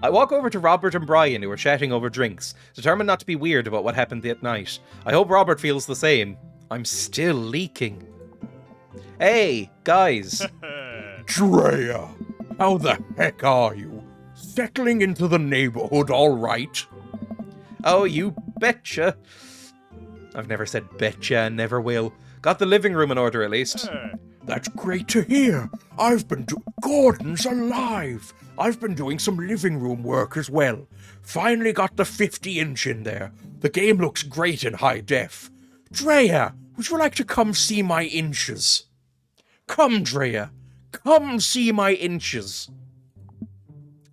I walk over to Robert and Brian, who are chatting over drinks, determined not to be weird about what happened that night. I hope Robert feels the same. I'm still leaking. Hey, guys. Dreya, how the heck are you? Settling into the neighborhood all right? Oh, you betcha. I've never said betcha and never will. Got the living room in order at least. That's great to hear. Gordon's alive. I've been doing some living room work as well. Finally got the 50-inch in there. The game looks great in high def. Dreya, would you like to come see my inches? Come, Dreya. Come see my inches.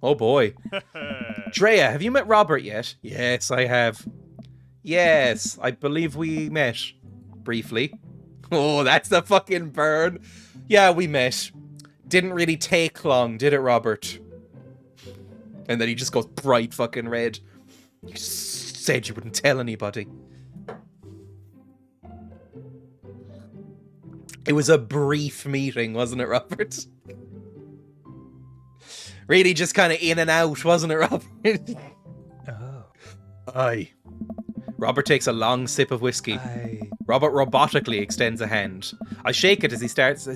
Oh boy. Dreya, have you met Robert yet? Yes, I have. Yes, I believe we met. Briefly. Oh, that's the fucking burn. Yeah, we met. Didn't really take long, did it, Robert? And then he just goes bright fucking red. You said you wouldn't tell anybody. It was a brief meeting, wasn't it, Robert? Really just kind of in and out, wasn't it, Robert? Oh. Aye. Robert takes a long sip of whiskey. Aye. Robert robotically extends a hand. I shake it as he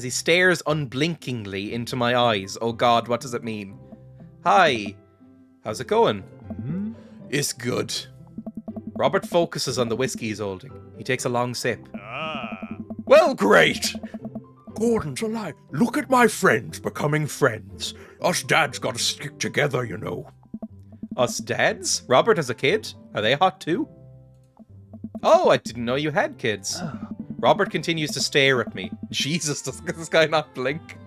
stares unblinkingly into my eyes. Oh God, what does it mean? Hi. How's it going? Mm-hmm. It's good. Robert focuses on the whiskey he's holding. He takes a long sip. Well, great. Gordon's alive. Look at my friends becoming friends. Us dads gotta stick together, you know. Us dads? Robert has a kid? Are they hot too? Oh, I didn't know you had kids. Robert continues to stare at me. Jesus, does this guy not blink?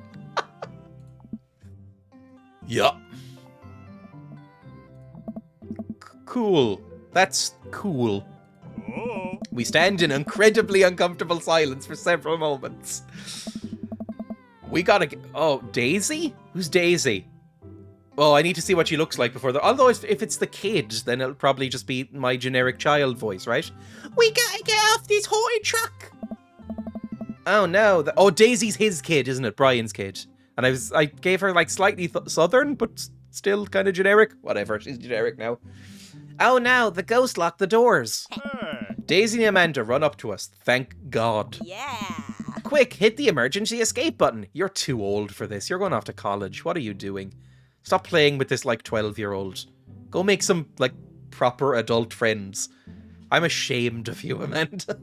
Yeah. Cool. That's cool. We stand in incredibly uncomfortable silence for several moments. We gotta get... Oh, Daisy? Who's Daisy? Oh, I need to see what she looks like before the... Although if it's the kid, then it'll probably just be my generic child voice, right? We gotta get off this hoy truck! Oh no. Oh, Daisy's his kid, isn't it? Brian's kid. And I gave her like slightly southern, but still kind of generic. Whatever, she's generic now. Oh no, the ghost locked the doors. Daisy and Amanda run up to us. Thank God. Yeah. Quick, hit the emergency escape button. You're too old for this. You're going off to college. What are you doing? Stop playing with this like 12-year-old. Go make some like proper adult friends. I'm ashamed of you, Amanda.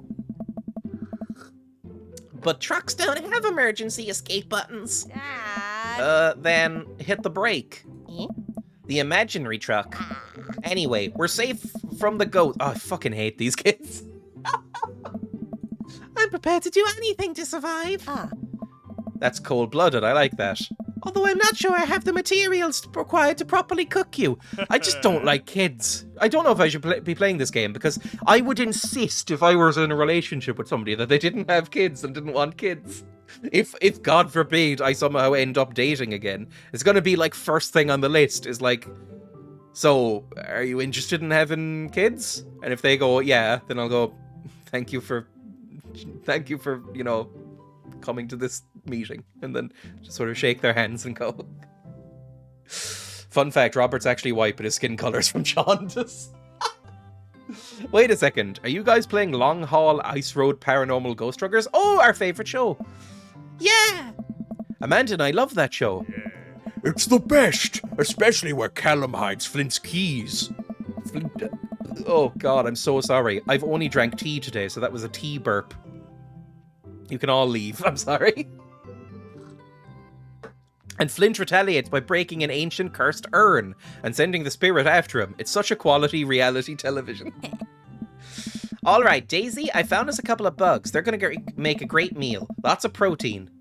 But trucks don't have emergency escape buttons. Dad. Then hit the brake. The imaginary truck. Anyway, we're safe from the ghost. Oh, I fucking hate these kids. I'm prepared to do anything to survive. That's cold-blooded. I like that. Although I'm not sure I have the materials required to properly cook you. I just don't like kids. I don't know if I should be playing this game because I would insist if I was in a relationship with somebody that they didn't have kids and didn't want kids. If God forbid I somehow end up dating again, it's going to be like first thing on the list is like, so are you interested in having kids? And if they go, yeah, then I'll go, thank you for, you know, coming to this meeting, and then just sort of shake their hands and go. Fun fact, Robert's actually white, but his skin color's from jaundice. Wait a second, are you guys playing Long Haul Ice Road Paranormal Ghost Truckers? Oh, our favorite show. Yeah! Amanda and I love that show. It's the best, especially where Callum hides Flint's keys. Flint... Oh god, I'm so sorry. I've only drank tea today, so that was a tea burp. You can all leave, I'm sorry. And Flint retaliates by breaking an ancient cursed urn and sending the spirit after him. It's such a quality reality television. Alright, Daisy, I found us a couple of bugs. They're gonna make a great meal. Lots of protein.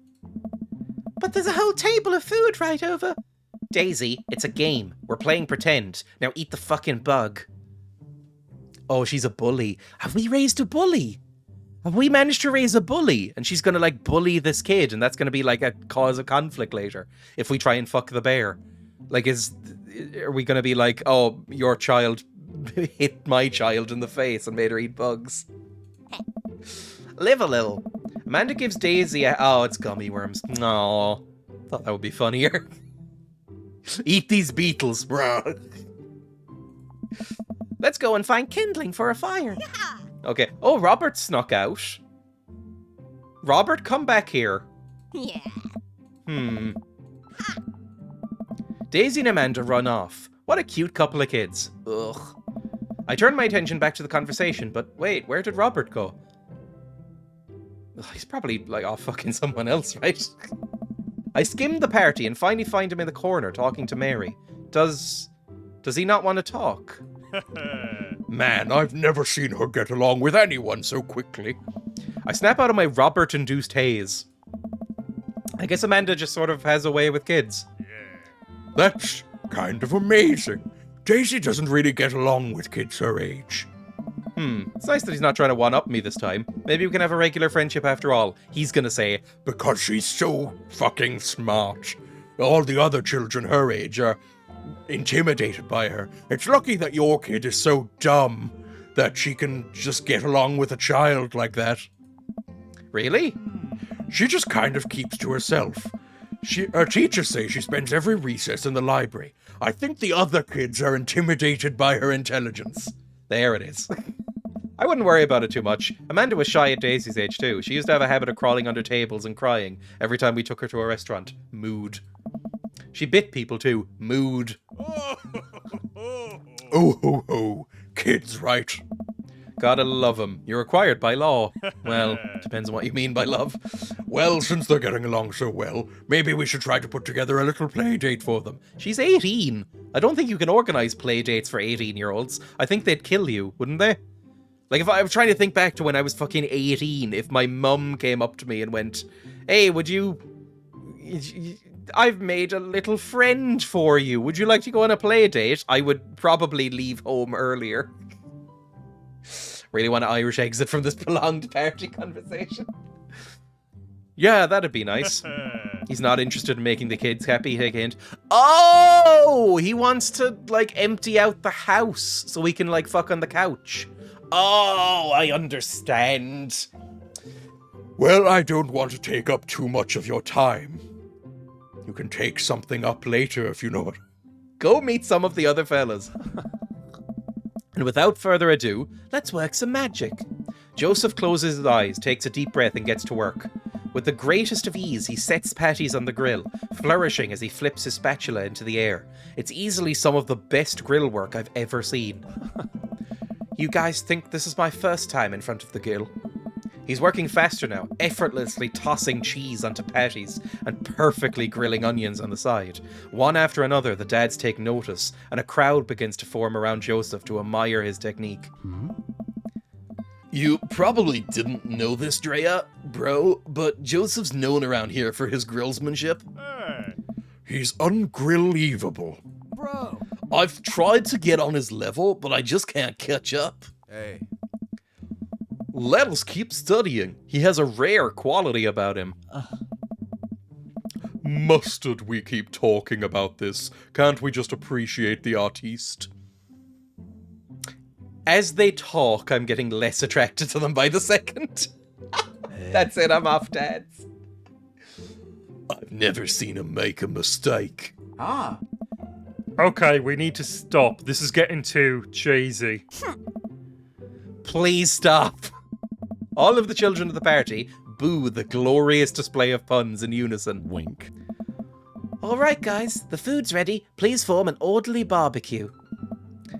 But there's a whole table of food right over. Daisy, it's a game. We're playing pretend. Now eat the fucking bug. Oh, she's a bully. Have we raised a bully? Have we managed to raise a bully? And she's gonna like bully this kid, and that's gonna be like a cause of conflict later if we try and fuck the bear. Like, are we gonna be like, oh, your child hit my child in the face and made her eat bugs? Live a little. Amanda gives Daisy a... Oh, it's gummy worms. No, thought that would be funnier. Eat these beetles, bro. Let's go and find kindling for a fire. Okay. Oh, Robert snuck out. Robert, come back here. Yeah. Daisy and Amanda run off. What a cute couple of kids. Ugh. I turn my attention back to the conversation, but wait, where did Robert go? Ugh, he's probably like off fucking someone else, right? I skim the party and finally find him in the corner talking to Mary. Does he not want to talk? Man, I've never seen her get along with anyone so quickly. I snap out of my Robert-induced haze. I guess Amanda just sort of has a way with kids. That's kind of amazing. Daisy doesn't really get along with kids her age. It's nice that he's not trying to one-up me this time. Maybe we can have a regular friendship after all. He's gonna say, Because she's so fucking smart. All the other children her age are intimidated by her. It's lucky that your kid is so dumb that she can just get along with a child like that. really? She just kind of keeps to herself. Her teachers say she spends every recess in the library. I think the other kids are intimidated by her intelligence. There it is. I wouldn't worry about it too much. Amanda was shy at Daisy's age too. She used to have a habit of crawling under tables and crying every time we took her to a restaurant. Mood. She bit people too. Mood. Oh ho ho. Kids, right? Gotta love 'em. You're required by law. Well, depends on what you mean by love. Well, since they're getting along so well, maybe we should try to put together a little play date for them. She's 18. I don't think you can organise play dates for 18-year-olds. I think they'd kill you, wouldn't they? Like, if I was trying to think back to when I was fucking 18, if my mum came up to me and went, hey, would you... I've made a little friend for you. Would you like to go on a play date? I would probably leave home earlier. Really want to Irish exit from this prolonged party conversation. Yeah, that'd be nice. He's not interested in making the kids happy, hint. Oh! He wants to, like, empty out the house so we can, like, fuck on the couch. Oh, I understand. Well, I don't want to take up too much of your time. You can take something up later if you know what. Go meet some of the other fellas. And without further ado, let's work some magic. Joseph closes his eyes, takes a deep breath, and gets to work. With the greatest of ease, he sets patties on the grill, flourishing as he flips his spatula into the air. It's easily some of the best grill work I've ever seen. You guys think this is my first time in front of the grill? He's working faster now, effortlessly tossing cheese onto patties and perfectly grilling onions on the side. One after another, the dads take notice, and a crowd begins to form around Joseph to admire his technique. You probably didn't know this, Dreya, bro, but Joseph's known around here for his grillsmanship. He's ungrill-evable. Bro. I've tried to get on his level, but I just can't catch up. Hey. Let us keep studying. He has a rare quality about him. Mustard we keep talking about this. Can't we just appreciate the artiste? As they talk, I'm getting less attracted to them by the second. That's it, I'm off, dads. I've never seen him make a mistake. Ah. Okay, we need to stop. This is getting too cheesy. Please stop. All of the children of the party boo the glorious display of puns in unison. Wink. All right, guys, the food's ready. Please form an orderly barbecue.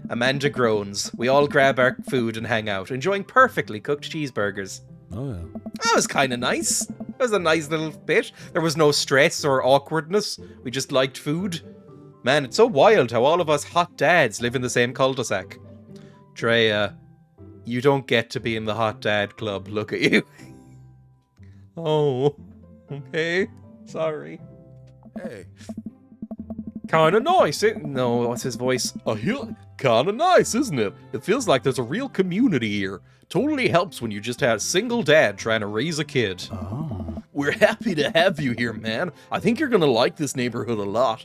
Amanda groans. We all grab our food and hang out, enjoying perfectly cooked cheeseburgers. Oh, yeah. That was kind of nice. That was a nice little bit. There was no stress or awkwardness. We just liked food. Man, it's so wild how all of us hot dads live in the same cul-de-sac. Dreya, you don't get to be in the hot dad club. Look at you. Oh, okay. Sorry. Hey. Kinda nice. No, what's his voice? Kinda nice, isn't it? It feels like there's a real community here. Totally helps when you just have a single dad trying to raise a kid. Oh. We're happy to have you here, man. I think you're gonna like this neighborhood a lot.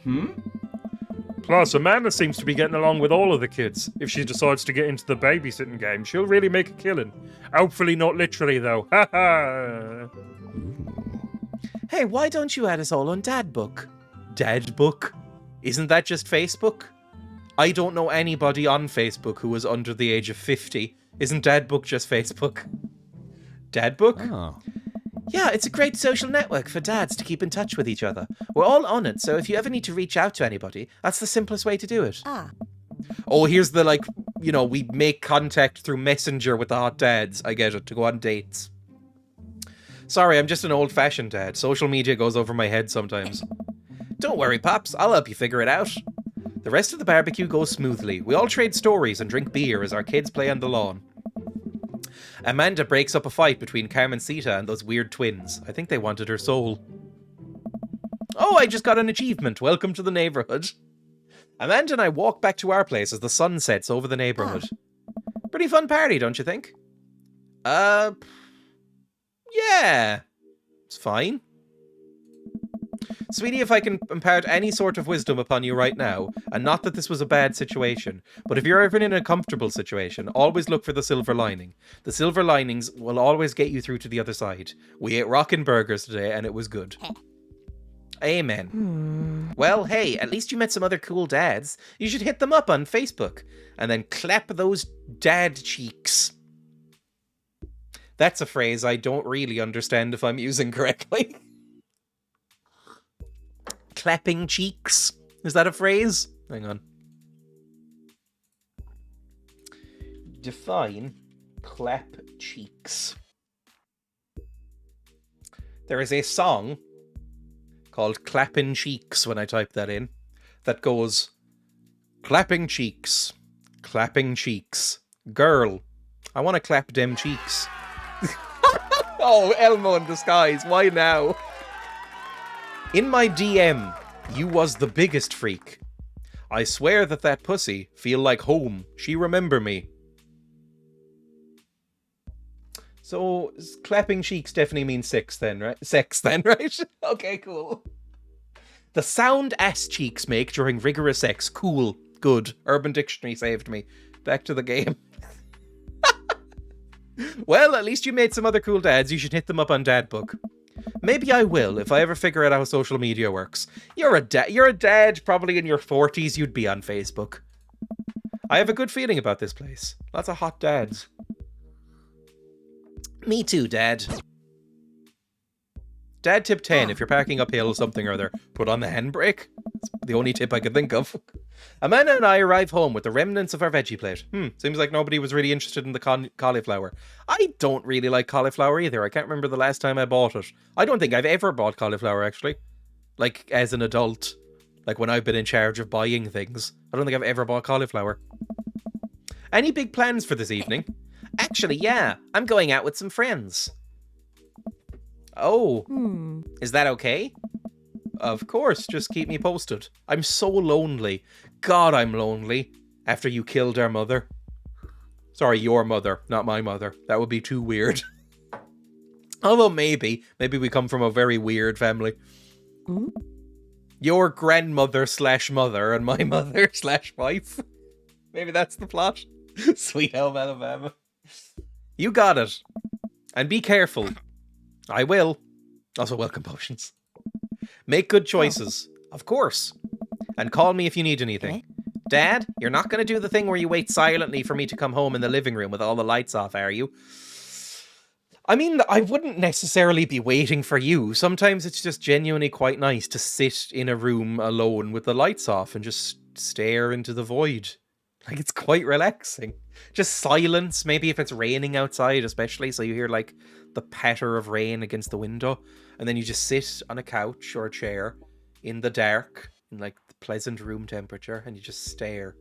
Plus, Amanda seems to be getting along with all of the kids. If she decides to get into the babysitting game, she'll really make a killing. Hopefully not literally, though. Ha ha! Hey, why don't you add us all on Dadbook? Dadbook? Isn't that just Facebook? I don't know anybody on Facebook who was under the age of 50. Isn't Dadbook just Facebook? Dadbook? Oh. Yeah, it's a great social network for dads to keep in touch with each other. We're all on it, so if you ever need to reach out to anybody, that's the simplest way to do it. Oh, here's the, like, you know, we make contact through Messenger with the hot dads. I get it, to go on dates. Sorry, I'm just an old-fashioned dad. Social media goes over my head sometimes. Don't worry, Pops. I'll help you figure it out. The rest of the barbecue goes smoothly. We all trade stories and drink beer as our kids play on the lawn. Amanda breaks up a fight between Carmencita and those weird twins. I think they wanted her soul. Oh, I just got an achievement. Welcome to the neighborhood. Amanda and I walk back to our place as the sun sets over the neighborhood. Pretty fun party, don't you think? Yeah. It's fine. Sweetie, if I can impart any sort of wisdom upon you right now, and not that this was a bad situation, but if you're ever in a comfortable situation, always look for the silver lining. The silver linings will always get you through to the other side. We ate rockin' burgers today, and it was good. Amen. Well, hey, at least you met some other cool dads. You should hit them up on Facebook, and then clap those dad cheeks. That's a phrase I don't really understand if I'm using correctly. Clapping cheeks? Is that a phrase? Hang on. Define clap cheeks. There is a song called Clapping Cheeks when I type that in that goes, clapping cheeks, girl, I want to clap them cheeks. Oh, Elmo in disguise, why now? In my DM, you was the biggest freak. I swear that pussy feel like home. She remember me. So, clapping cheeks definitely means sex then, right? Okay, cool. The sound ass cheeks make during rigorous sex. Cool. Good. Urban Dictionary saved me. Back to the game. Well, at least you made some other cool dads. You should hit them up on Dad Book. Maybe I will, if I ever figure out how social media works. You're a dad, probably in your 40s, you'd be on Facebook. I have a good feeling about this place. Lots of hot dads. Me too, Dad. Dad tip 10, if you're parking uphill something or other, put on the handbrake. That's the only tip I could think of. Amanda and I arrive home with the remnants of our veggie plate. Seems like nobody was really interested in the cauliflower. I don't really like cauliflower either. I can't remember the last time I bought it. I don't think I've ever bought cauliflower, actually. Like, as an adult. Like, when I've been in charge of buying things. I don't think I've ever bought cauliflower. Any big plans for this evening? Actually, yeah. I'm going out with some friends. Oh. Is that okay? Of course, just keep me posted. I'm so lonely. God, I'm lonely. After you killed our mother. Sorry, your mother, not my mother. That would be too weird. Although maybe we come from a very weird family. Your grandmother / mother and my mother / wife. Maybe that's the plot. Sweet home Alabama. You got it. And be careful. I will. Also, welcome potions. Make good choices. Of course. And call me if you need anything. Dad, you're not going to do the thing where you wait silently for me to come home in the living room with all the lights off, are you? I mean, I wouldn't necessarily be waiting for you. Sometimes it's just genuinely quite nice to sit in a room alone with the lights off and just stare into the void. Like, it's quite relaxing. Just silence, maybe if it's raining outside especially, so you hear, like, the patter of rain against the window, and then you just sit on a couch or a chair in the dark, in, like, the pleasant room temperature, and you just stare.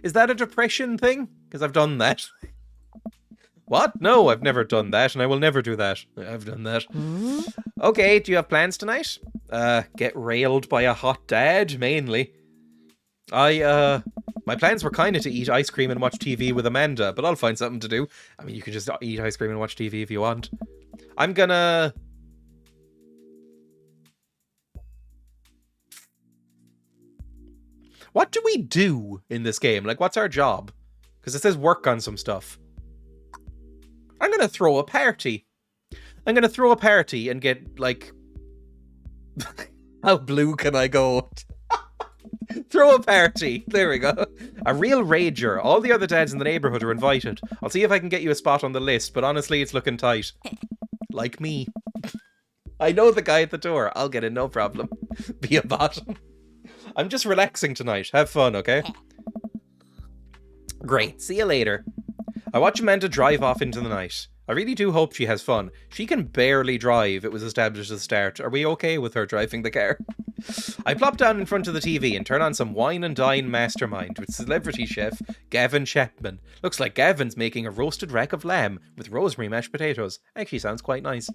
Is that a depression thing? Because I've done that. What? No, I've never done that, and I will never do that. I've done that. Okay, do you have plans tonight? Get railed by a hot dad, mainly. My plans were kind of to eat ice cream and watch TV with Amanda, but I'll find something to do. I mean, you can just eat ice cream and watch TV if you want. I'm gonna... What do we do in this game? Like, what's our job? Because it says work on some stuff. I'm gonna throw a party. I'm gonna throw a party and get, like... How blue can I go? Throw a party. There we go. A real rager. All the other dads in the neighborhood are invited. I'll see if I can get you a spot on the list, but honestly, it's looking tight. Like me. I know the guy at the door. I'll get in, no problem. Be a bottom. I'm just relaxing tonight. Have fun, okay? Great. See you later. I watch Amanda drive off into the night. I really do hope she has fun. She can barely drive, it was established at the start. Are we okay with her driving the car? I plop down in front of the TV and turn on some Wine and Dine Mastermind with celebrity chef Gavin Chapman. Looks like Gavin's making a roasted rack of lamb with rosemary mashed potatoes. Actually sounds quite nice.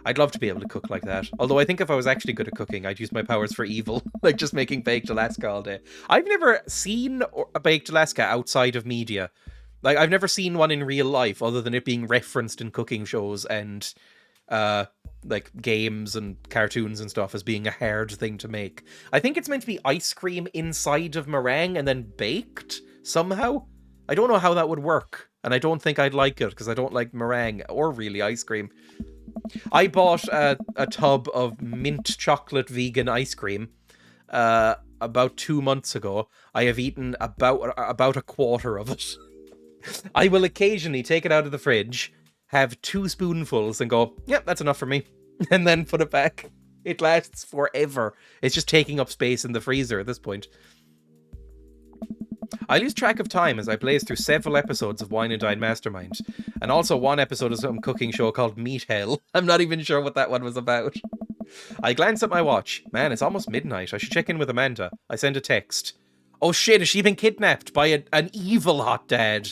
I'd love to be able to cook like that. Although I think if I was actually good at cooking, I'd use my powers for evil. Like just making baked Alaska all day. I've never seen a baked Alaska outside of media. Like, I've never seen one in real life other than it being referenced in cooking shows and, like, games and cartoons and stuff as being a hard thing to make. I think it's meant to be ice cream inside of meringue and then baked somehow. I don't know how that would work, and I don't think I'd like it because I don't like meringue or really ice cream. I bought a tub of mint chocolate vegan ice cream about 2 months ago. I have eaten about a quarter of it. I will occasionally take it out of the fridge, have 2 spoonfuls and go, yep, that's enough for me. And then put it back. It lasts forever. It's just taking up space in the freezer at this point. I lose track of time as I blaze through several episodes of Wine and Dine Mastermind, and also one episode of some cooking show called Meat Hell. I'm not even sure what that one was about. I glance at my watch. Man, it's almost midnight. I should check in with Amanda. I send a text. Oh shit, has she been kidnapped by an evil hot dad?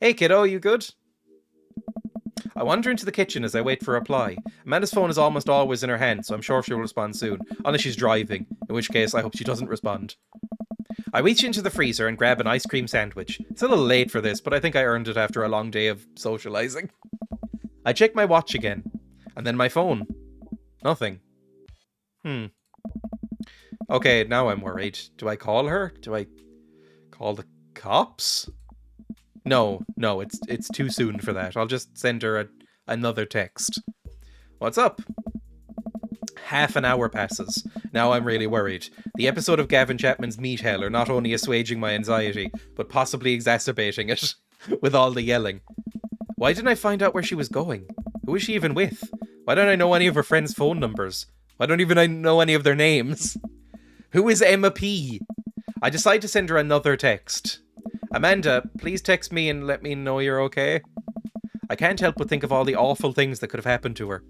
Hey kiddo, you good? I wander into the kitchen as I wait for a reply. Amanda's phone is almost always in her hand, so I'm sure she'll respond soon. Unless she's driving, in which case I hope she doesn't respond. I reach into the freezer and grab an ice cream sandwich. It's a little late for this, but I think I earned it after a long day of socializing. I check my watch again. And then my phone. Nothing. Okay, now I'm worried. Do I call her? Do I call the cops? No, it's too soon for that. I'll just send her another text. What's up? Half an hour passes. Now I'm really worried. The episode of Gavin Chapman's Meat Hell are not only assuaging my anxiety, but possibly exacerbating it with all the yelling. Why didn't I find out where she was going? Who is she even with? Why don't I know any of her friends' phone numbers? Why don't even I know any of their names? Who is Emma P? I decide to send her another text. Amanda, please text me and let me know you're okay. I can't help but think of all the awful things that could have happened to her.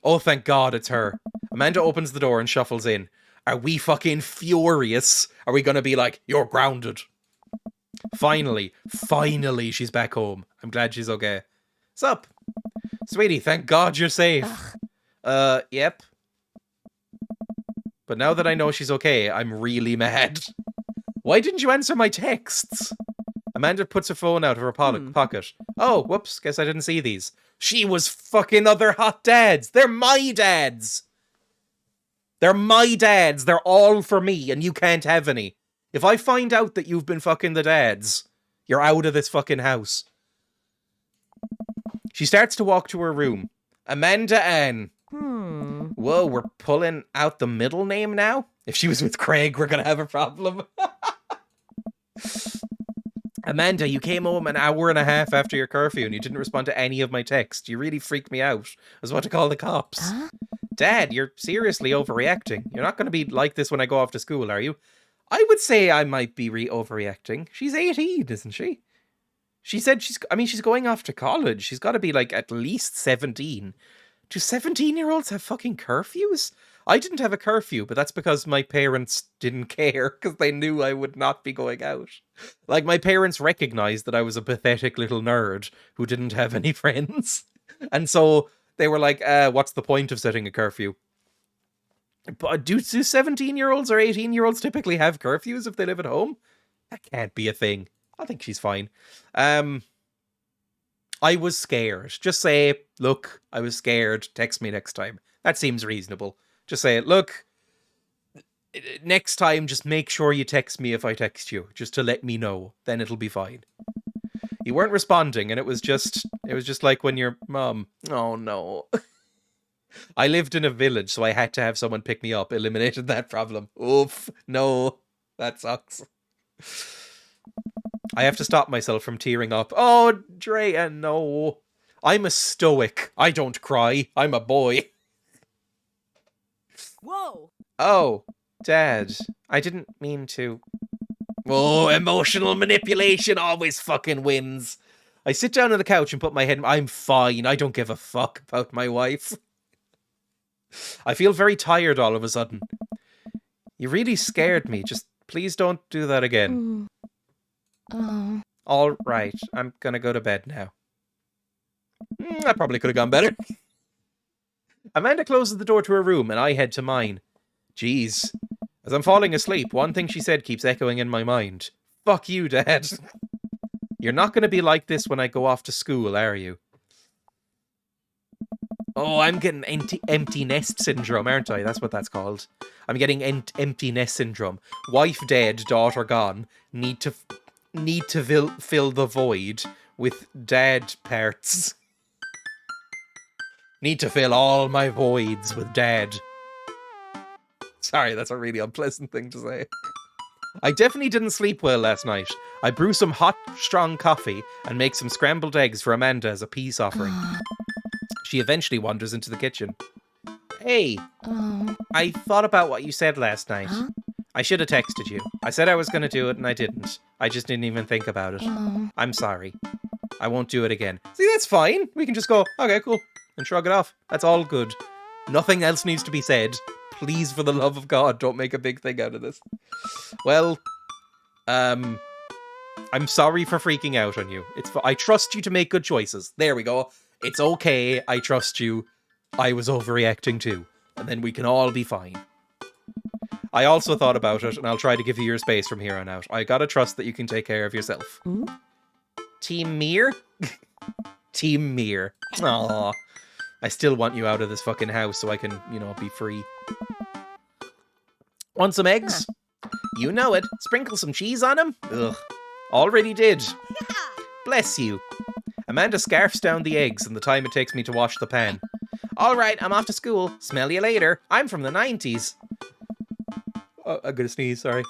Oh, thank God it's her. Amanda opens the door and shuffles in. Are we fucking furious? Are we gonna be like, you're grounded? Finally, she's back home. I'm glad she's okay. Sup? Sweetie, thank God you're safe. Yep. But now that I know she's okay, I'm really mad. Why didn't you answer my texts? Amanda puts her phone out of her pocket. Oh, whoops, guess I didn't see these. She was fucking other hot dads. They're my dads. They're my dads. They're all for me, and you can't have any. If I find out that you've been fucking the dads, you're out of this fucking house. She starts to walk to her room. Amanda Ann. Whoa, we're pulling out the middle name now? If she was with Craig, we're gonna have a problem. Amanda, you came home an hour and a half after your curfew and you didn't respond to any of my texts. You really freaked me out. I was about to call the cops. Huh? Dad, you're seriously overreacting. You're not going to be like this when I go off to school, are you? I would say I might be overreacting. She's 18, isn't she? She said she's going off to college. She's got to be like at least 17. Do 17-year-olds have fucking curfews? I didn't have a curfew, but that's because my parents didn't care because they knew I would not be going out. Like, my parents recognized that I was a pathetic little nerd who didn't have any friends. And so they were like, what's the point of setting a curfew? But do 17-year-olds or 18-year-olds typically have curfews if they live at home? That can't be a thing. I think she's fine. I was scared. Just say, look, I was scared. Text me next time. That seems reasonable. Just say, look, next time, just make sure you text me if I text you, just to let me know. Then it'll be fine. You weren't responding, and it was just like when your mom, oh no. I lived in a village, so I had to have someone pick me up. Eliminated that problem. Oof, no, that sucks. I have to stop myself from tearing up. Oh, Dreya, no. I'm a stoic. I don't cry. I'm a boy. Whoa. Oh, Dad. I didn't mean to. Oh, emotional manipulation always fucking wins. I sit down on the couch and put my head. I'm fine. I don't give a fuck about my wife. I feel very tired all of a sudden. You really scared me. Just please don't do that again. Oh. All right. I'm gonna go to bed now. I probably could have gone better. Amanda closes the door to her room and I head to mine. Jeez. As I'm falling asleep, one thing she said keeps echoing in my mind. Fuck you, Dad. You're not going to be like this when I go off to school, are you? Oh, I'm getting empty nest syndrome, aren't I? That's what that's called. I'm getting empty nest syndrome. Wife dead, daughter gone. Need to fill the void with dad parts. Need to fill all my voids with dad. Sorry, that's a really unpleasant thing to say. I definitely didn't sleep well last night. I brew some hot, strong coffee and make some scrambled eggs for Amanda as a peace offering. She eventually wanders into the kitchen. Hey, I thought about what you said last night. Huh? I should have texted you. I said I was going to do it and I didn't. I just didn't even think about it. Oh. I'm sorry. I won't do it again. See, that's fine. We can just go, okay, cool, and shrug it off. That's all good. Nothing else needs to be said. Please, for the love of God, don't make a big thing out of this. Well, I'm sorry for freaking out on you. I trust you to make good choices. There we go. It's okay. I trust you. I was overreacting too. And then we can all be fine. I also thought about it, and I'll try to give you your space from here on out. I gotta trust that you can take care of yourself. Team Mir? Team Mir. Aww. I still want you out of this fucking house so I can, you know, be free. Want some eggs? You know it. Sprinkle some cheese on them? Ugh. Already did. Bless you. Amanda scarfs down the eggs and the time it takes me to wash the pan. Alright, I'm off to school. Smell you later. I'm from the 90s. Oh, I'm gonna sneeze, sorry.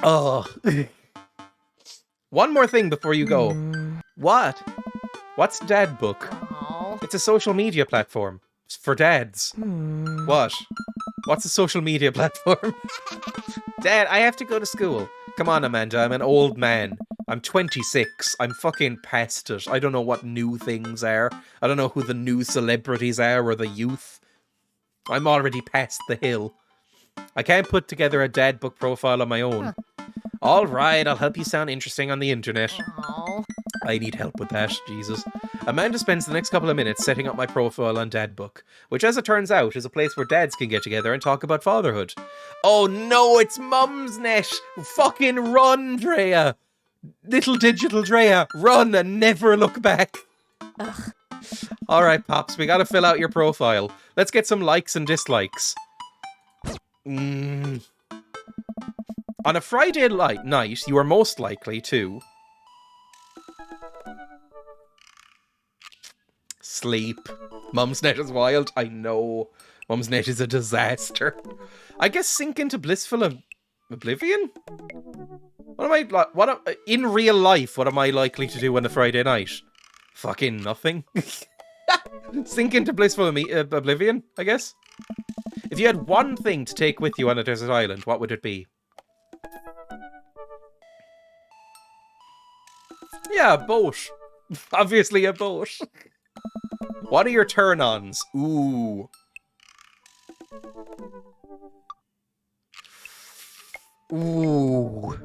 Oh. One more thing before you go. What? What's Dad Book? Oh. It's a social media platform. It's for dads. What? What's a social media platform? Dad, I have to go to school. Come on, Amanda, I'm an old man. I'm 26. I'm fucking past it. I don't know what new things are. I don't know who the new celebrities are or the youth. I'm already past the hill. I can't put together a dad book profile on my own. All right, I'll help you sound interesting on the internet. Oh. I need help with that, Jesus. Amanda spends the next couple of minutes setting up my profile on Dad Book, which, as it turns out, is a place where dads can get together and talk about fatherhood. Oh no, it's Mumsnet! Fucking run, Dreya! Little digital Dreya, run and never look back! Alright, Pops, we gotta fill out your profile. Let's get some likes and dislikes. On a Friday night, you are most likely to... sleep. Mumsnet is wild. I know. Mumsnet is a disaster. I guess sink into blissful oblivion? In real life, what am I likely to do on a Friday night? Fucking nothing. Sink into blissful oblivion, I guess. If you had one thing to take with you on a desert island, what would it be? Yeah, a boat. Obviously a boat. What are your turn-ons? Ooh. Ooh.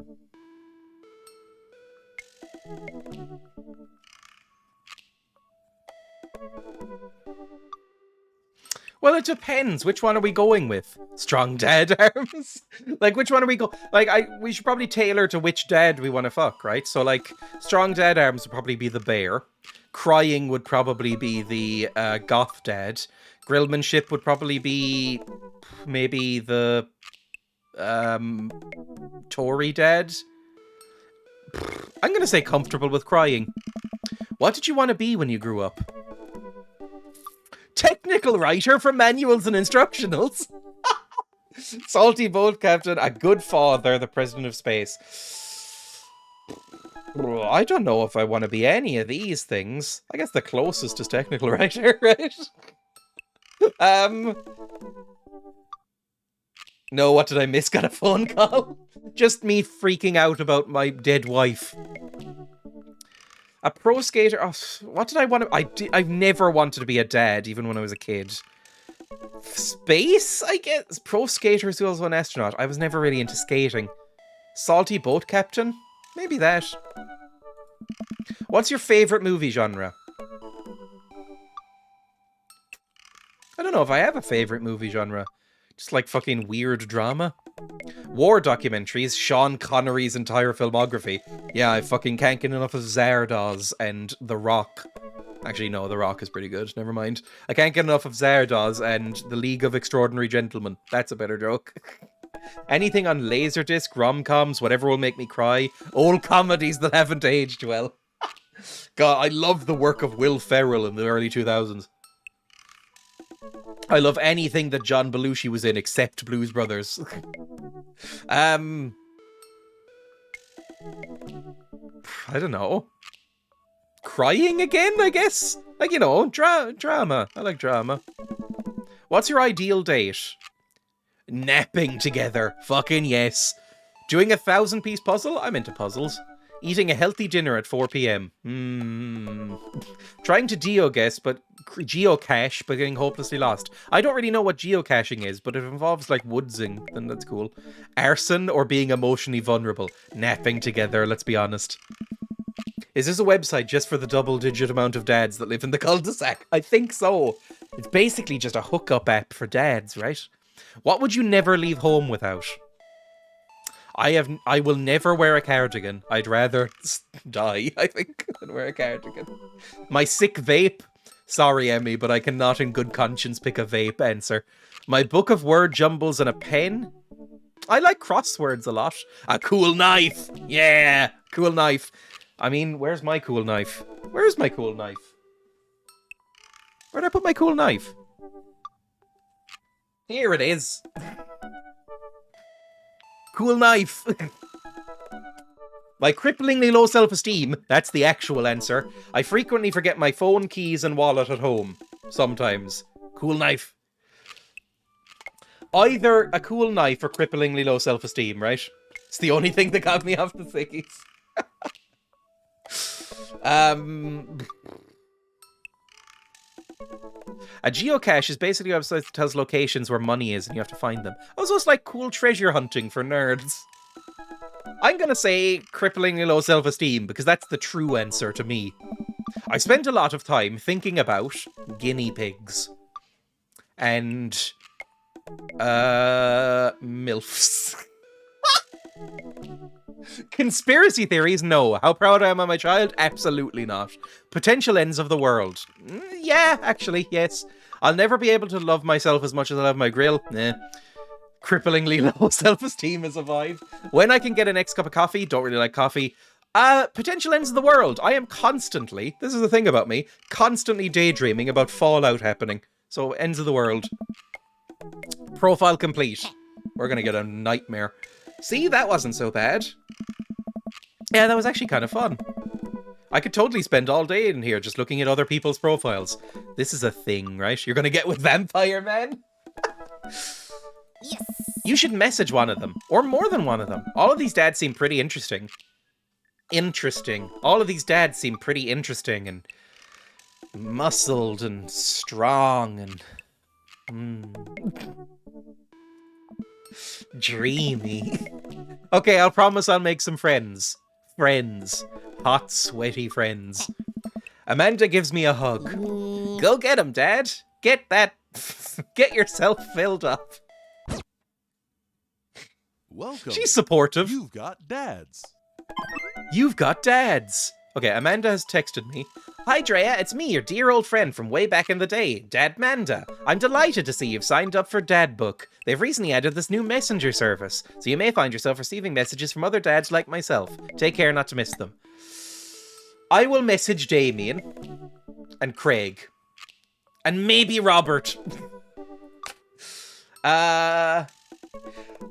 Well, it depends. Which one are we going with? Strong dad arms? Like, which one are we we should probably tailor to which dad we want to fuck, right? So, like, strong dad arms would probably be the bear. Crying would probably be the goth dad. Grillmanship would probably be maybe the Tory dad. I'm going to say comfortable with crying. What did you want to be when you grew up? Technical writer for manuals and instructionals. Salty boat captain, a good father, the president of space. I don't know if I want to be any of these things. I guess the closest is technical writer, right? No, what did I miss? Got a phone call? Just me freaking out about my dead wife. A pro skater. Oh, what did I want to... I've never wanted to be a dad, even when I was a kid. Space, I guess? Pro skater is also an astronaut. I was never really into skating. Salty boat captain? Maybe that. What's your favorite movie genre? I don't know if I have a favorite movie genre. Just like fucking weird drama. War documentaries, Sean Connery's entire filmography. Yeah, I fucking can't get enough of Zardoz and The Rock. Actually, no, The Rock is pretty good. Never mind. I can't get enough of Zardoz and The League of Extraordinary Gentlemen. That's a better joke. Anything on Laserdisc, rom-coms, whatever will make me cry. Old comedies that haven't aged well. God, I love the work of Will Ferrell in the early 2000s. I love anything that John Belushi was in except Blues Brothers. I don't know. Crying again, I guess? Like, you know, drama. I like drama. What's your ideal date? Napping together. Fucking yes. Doing a 1,000-piece puzzle? I'm into puzzles. Eating a healthy dinner at 4 p.m. Trying to geocache, but getting hopelessly lost. I don't really know what geocaching is, but if it involves like woodsing, then that's cool. Arson or being emotionally vulnerable. Napping together, let's be honest. Is this a website just for the double-digit amount of dads that live in the cul-de-sac? I think so. It's basically just a hookup app for dads, right? What would you never leave home without? I will never wear a cardigan. I'd rather die, I think, than wear a cardigan. My sick vape? Sorry, Emmy, but I cannot in good conscience pick a vape answer. My book of word jumbles and a pen? I like crosswords a lot. A cool knife! Yeah! Cool knife. I mean, where's my cool knife? Where's my cool knife? Where'd I put my cool knife? Here it is. Cool knife. My cripplingly low self-esteem, that's the actual answer. I frequently forget my phone, keys, and wallet at home. Sometimes. Cool knife. Either a cool knife or cripplingly low self-esteem, right? It's the only thing that got me off the thingies. A geocache is basically a website that tells locations where money is and you have to find them. Also, it's like cool treasure hunting for nerds. I'm gonna say cripplingly low self-esteem because that's the true answer to me. I spent a lot of time thinking about guinea pigs and MILFs. Conspiracy theories? No. How proud I am of my child? Absolutely not. Potential ends of the world? Yeah, actually, yes. I'll never be able to love myself as much as I love my grill? Cripplingly low self-esteem is a vibe. When I can get a next cup of coffee? Don't really like coffee. Potential ends of the world. I am constantly, this is the thing about me, constantly daydreaming about Fallout happening. So, ends of the world. Profile complete. We're gonna get a nightmare. See, that wasn't so bad. Yeah, that was actually kind of fun. I could totally spend all day in here just looking at other people's profiles. This is a thing, right? You're gonna get with Vampire Man? Yes. You should message one of them, or more than one of them. All of these dads seem pretty interesting. All of these dads seem pretty interesting and muscled and strong and... dreamy. Okay, I'll promise I'll make some friends. Friends. Hot, sweaty friends. Amanda gives me a hug. Go get him, Dad. Get that... get yourself filled up. Welcome. She's supportive. You've got dads. You've got dads. Okay, Amanda has texted me. Hi, Dreya, it's me, your dear old friend from way back in the day, Dad Manda. I'm delighted to see you've signed up for Dad Book. They've recently added this new messenger service, so you may find yourself receiving messages from other dads like myself. Take care not to miss them. I will message Damien and Craig and maybe Robert.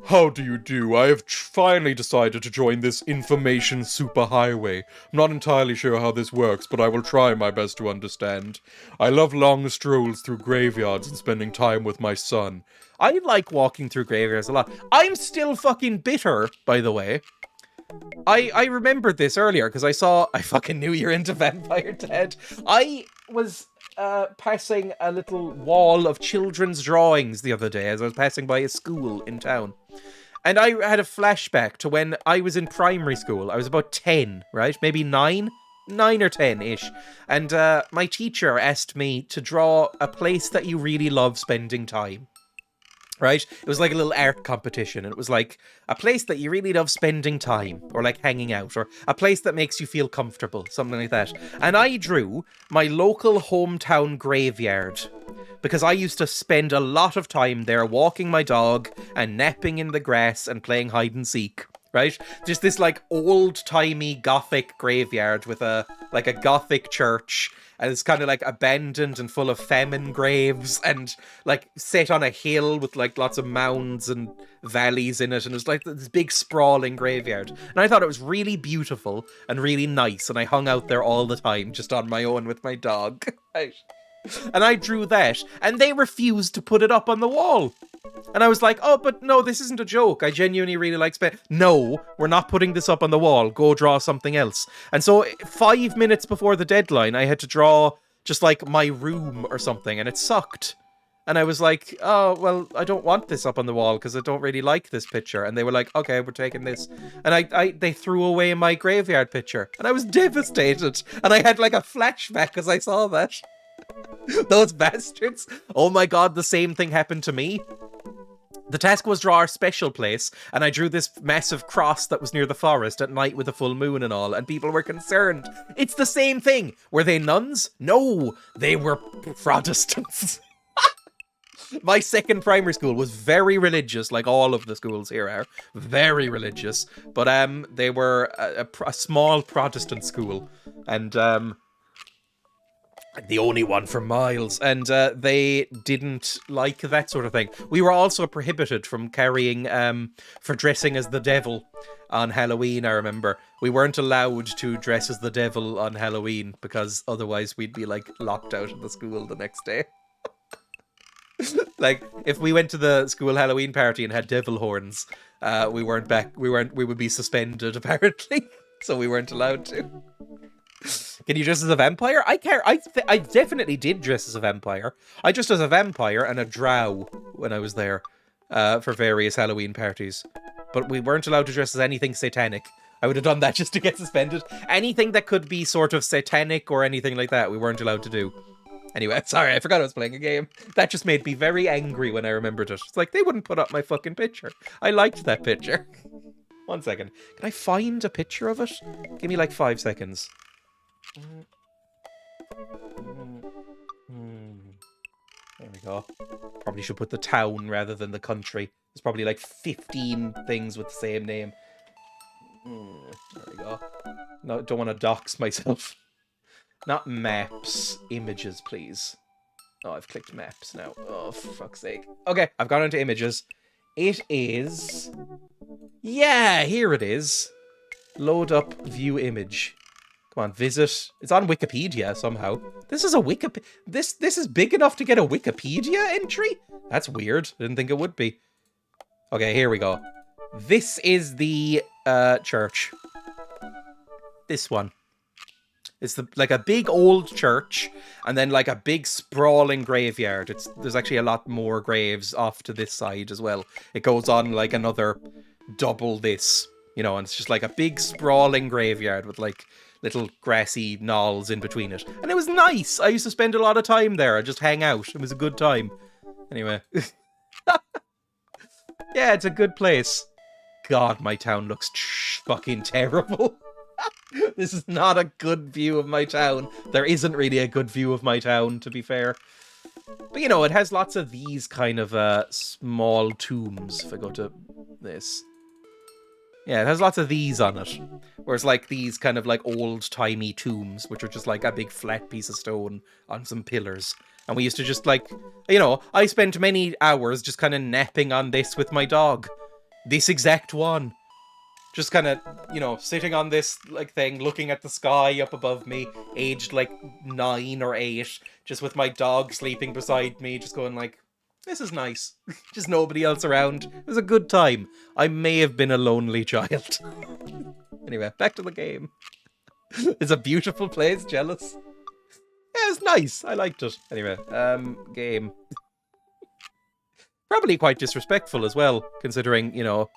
How do you do? I have finally decided to join this information superhighway. I'm not entirely sure how this works, but I will try my best to understand. I love long strolls through graveyards and spending time with my son. I like walking through graveyards a lot. I'm still fucking bitter, by the way. I remembered this earlier because I fucking knew you're into Vampire Dad. I was passing a little wall of children's drawings the other day as I was passing by a school in town. And I had a flashback to when I was in primary school. I was about 10, right? Maybe 9 or 10-ish. And my teacher asked me to draw a place that you really love spending time. Right? It was like a little art competition. And it was like a place that you really love spending time or like hanging out or a place that makes you feel comfortable, something like that. And I drew my local hometown graveyard because I used to spend a lot of time there walking my dog and napping in the grass and playing hide and seek. Right? Just this like old-timey gothic graveyard with a gothic church. And it's kind of like abandoned and full of famine graves and like set on a hill with like lots of mounds and valleys in it. And it was like this big sprawling graveyard. And I thought it was really beautiful and really nice. And I hung out there all the time just on my own with my dog. Right. And I drew that, and they refused to put it up on the wall. And I was like, oh, but no, this isn't a joke. I genuinely really like Spain. No, we're not putting this up on the wall. Go draw something else. And so 5 minutes before the deadline, I had to draw just like my room or something, and it sucked. And I was like, oh, well, I don't want this up on the wall because I don't really like this picture. And they were like, okay, we're taking this. And they threw away my graveyard picture. And I was devastated. And I had like a flashback as I saw that. Those bastards. Oh my god, the same thing happened to me. The task was draw our special place, and I drew this massive cross that was near the forest at night with a full moon and all, and people were concerned. It's the same thing. Were they nuns? No, they were Protestants. My second primary school was very religious, like all of the schools here are. Very religious. But they were a small Protestant school. And the only one for miles. And they didn't like that sort of thing. We were also prohibited from carrying, for dressing as the devil on Halloween, I remember. We weren't allowed to dress as the devil on Halloween because otherwise we'd be, like, locked out of the school the next day. Like, if we went to the school Halloween party and had devil horns, we would be suspended, apparently. So we weren't allowed to. Can you dress as a vampire? I definitely did dress as a vampire. I dressed as a vampire and a drow when I was there, for various Halloween parties. But we weren't allowed to dress as anything satanic. I would have done that just to get suspended. Anything that could be sort of satanic or anything like that, we weren't allowed to do. Anyway, sorry, I forgot I was playing a game. That just made me very angry when I remembered it. It's like, they wouldn't put up my fucking picture. I liked that picture. 1 second. Can I find a picture of it? Give me like 5 seconds. There we go. Probably should put the town rather than the country. There's probably like 15 things with the same name. There we go. No, don't want to dox myself. Not maps, images, please. Oh, I've clicked maps now. Oh, for fuck's sake. Okay, I've gone into images. It is... Yeah, here it is. Load up view image. Come on, visit. It's on Wikipedia somehow. This is a This is big enough to get a Wikipedia entry? That's weird. Didn't think it would be. Okay, here we go. This is the church. This one. It's like a big old church, and then like a big sprawling graveyard. There's actually a lot more graves off to this side as well. It goes on like another double this, you know, and it's just like a big sprawling graveyard with like little grassy knolls in between it. And it was nice. I used to spend a lot of time there. I'd just hang out. It was a good time. Anyway. Yeah, it's a good place. God, my town looks fucking terrible. This is not a good view of my town. There isn't really a good view of my town, to be fair. But, you know, it has lots of these kind of small tombs, if I go to this. Yeah, it has lots of these on it. Whereas, like, these kind of, like, old-timey tombs, which are just, like, a big flat piece of stone on some pillars. And we used to just, like, you know, I spent many hours just kind of napping on this with my dog. This exact one. Just kind of, you know, sitting on this, like, thing, looking at the sky up above me, aged, like, 9 or 8, just with my dog sleeping beside me, just going, like, this is nice. Just nobody else around. It was a good time. I may have been a lonely child. Anyway, back to the game. It's a beautiful place, jealous. Yeah, it's nice. I liked it. Anyway, game. Probably quite disrespectful as well, considering, you know,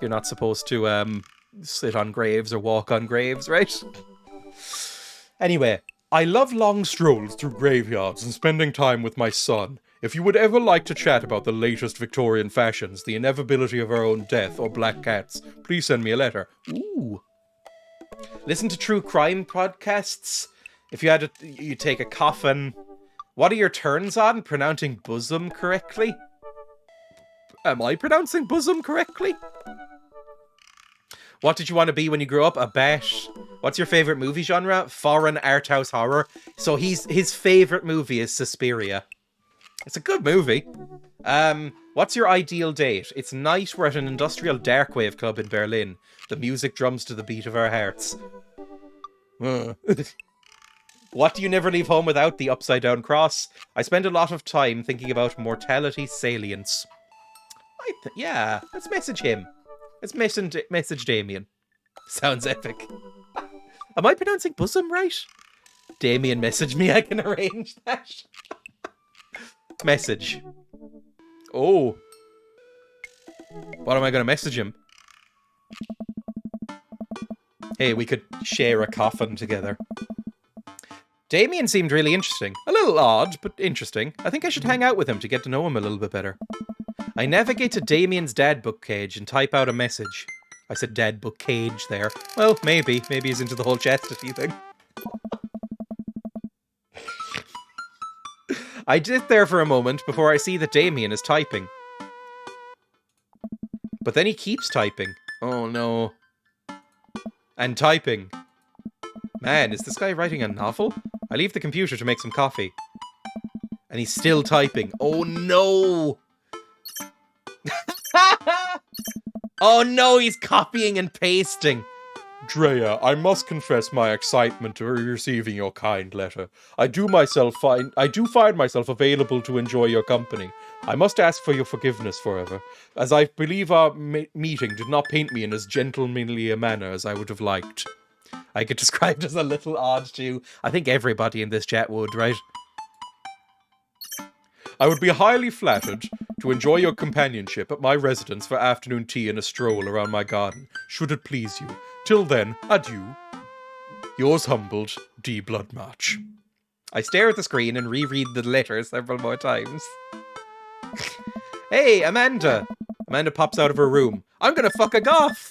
you're not supposed to sit on graves or walk on graves, right? Anyway, I love long strolls through graveyards and spending time with my son. If you would ever like to chat about the latest Victorian fashions, the inevitability of our own death, or black cats, please send me a letter. Ooh. Listen to true crime podcasts. If you had to, you take a coffin. What are your turns on pronouncing bosom correctly? Am I pronouncing bosom correctly? What did you want to be when you grew up? A bat. What's your favorite movie genre? Foreign art house horror. So his favorite movie is Suspiria. It's a good movie. What's your ideal date? It's night. We're at an industrial darkwave club in Berlin. The music drums to the beat of our hearts. What What do you never leave home without? The upside down cross. I spend a lot of time thinking about mortality salience. Yeah, let's message him. Let's message Damien. Sounds epic. Am I pronouncing bosom right? Damien, message me. I can arrange that. Message. Oh. What am I going to message him? Hey, we could share a coffin together. Damien seemed really interesting. A little odd, but interesting. I think I should hang out with him to get to know him a little bit better. I navigate to Damien's dad book cage and type out a message. I said dad book cage there. Well, maybe. Maybe he's into the whole chastity thing. I sit there for a moment before I see that Damien is typing. But then he keeps typing. Oh no. And typing. Man, is this guy writing a novel? I leave the computer to make some coffee. And he's still typing. Oh no! Oh no, he's copying and pasting. Dreya, I must confess my excitement to receiving your kind letter. I do find myself available to enjoy your company. I must ask for your forgiveness forever, as I believe our meeting did not paint me in as gentlemanly a manner as I would have liked. I get described as a little odd too. I think everybody in this chat would, right? I would be highly flattered to enjoy your companionship at my residence for afternoon tea and a stroll around my garden, should it please you. Till then, adieu. Yours humbled, D. Bloodmarch. I stare at the screen and reread the letter several more times. Hey, Amanda! Amanda pops out of her room. I'm gonna fuck a goth!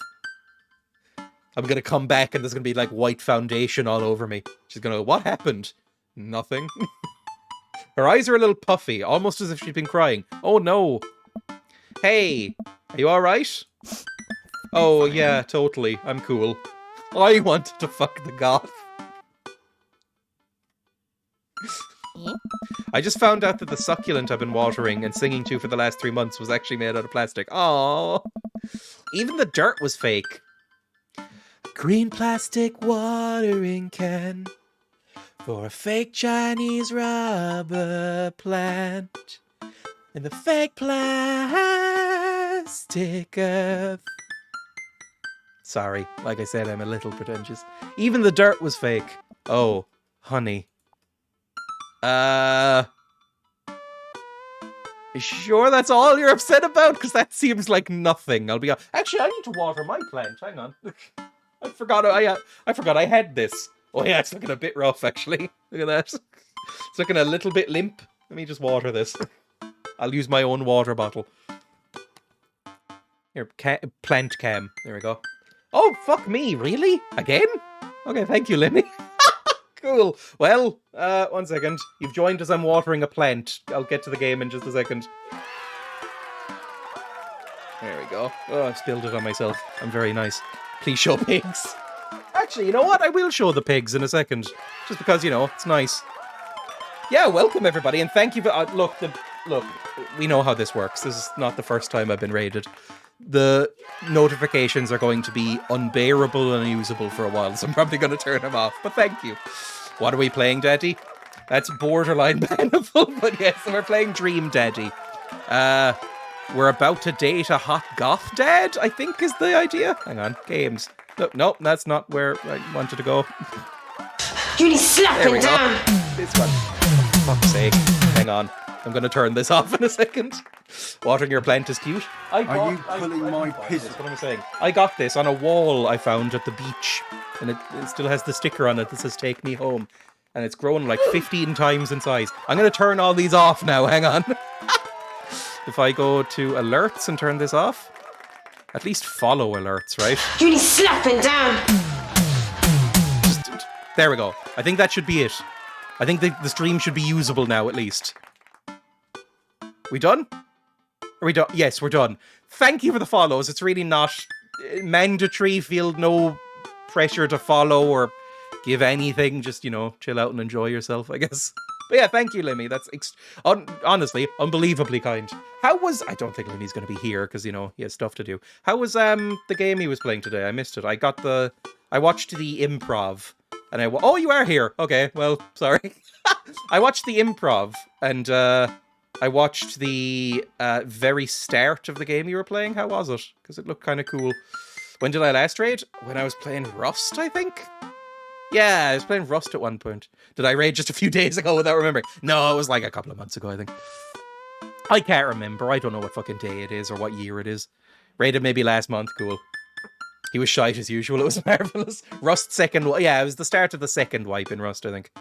I'm gonna come back and there's gonna be like white foundation all over me. She's gonna go, what happened? Nothing. Her eyes are a little puffy, almost as if she'd been crying. Oh no. Hey, are you alright? Oh yeah, totally. I'm cool. I wanted to fuck the goth. I just found out that the succulent I've been watering and singing to for the last 3 months was actually made out of plastic. Aww. Even the dirt was fake. Green plastic watering can for a fake Chinese rubber plant in the fake plastic earth. Sorry, like I said, I'm a little pretentious. Even the dirt was fake. Oh, honey. You sure that's all you're upset about? Because that seems like nothing. Actually, I need to water my plant. Hang on. I forgot I had this. Oh yeah, it's looking a bit rough, actually. Look at that. It's looking a little bit limp. Let me just water this. I'll use my own water bottle. Here, plant cam. There we go. Oh, fuck me. Really? Again? Okay, thank you, Lemmy. Cool. Well, 1 second. You've joined as I'm watering a plant. I'll get to the game in just a second. There we go. Oh, I've spilled it on myself. I'm very nice. Please show pigs. Actually, you know what? I will show the pigs in a second. Just because, you know, it's nice. Yeah, welcome everybody, and thank you for... Look, we know how this works. This is not the first time I've been raided. The notifications are going to be unbearable and unusable for a while, so I'm probably going to turn them off. But thank you. What are we playing, Daddy? That's borderline bannable, but yes, we're playing Dream Daddy. We're about to date a hot goth dad, I think is the idea. Hang on, games. No, that's not where I wanted to go. You need slapping down. This one. For fuck's sake. Hang on. I'm going to turn this off in a second. Watering your plant is cute. Are you pulling my piss? What am I saying? I got this on a wall I found at the beach. And it still has the sticker on it that says take me home. And it's grown like 15 times in size. I'm going to turn all these off now. Hang on. If I go to alerts and turn this off. At least follow alerts, right? You need slapping down. There we go. I think that should be it. I think the stream should be usable now, at least. We done? Are we done? Yes, we're done. Thank you for the follows. It's really not mandatory. Feel no pressure to follow or give anything. Just, you know, chill out and enjoy yourself, I guess. But yeah, thank you, Lemmy. That's honestly unbelievably kind. How was... I don't think Lemmy's going to be here because, you know, he has stuff to do. How was the game he was playing today? I missed it. I watched the improv And oh, you are here. Okay, well, sorry. I watched the improv, and I watched the very start of the game you were playing. How was it? Because it looked kind of cool. When did I last raid? When I was playing Rust, I think? Yeah, I was playing Rust at one point. Did I raid just a few days ago without remembering? No, it was like a couple of months ago, I think. I can't remember. I don't know what fucking day it is or what year it is. Raided maybe last month. Cool. He was shite as usual. It was marvellous. Rust second... Yeah, it was the start of the second wipe in Rust, I think.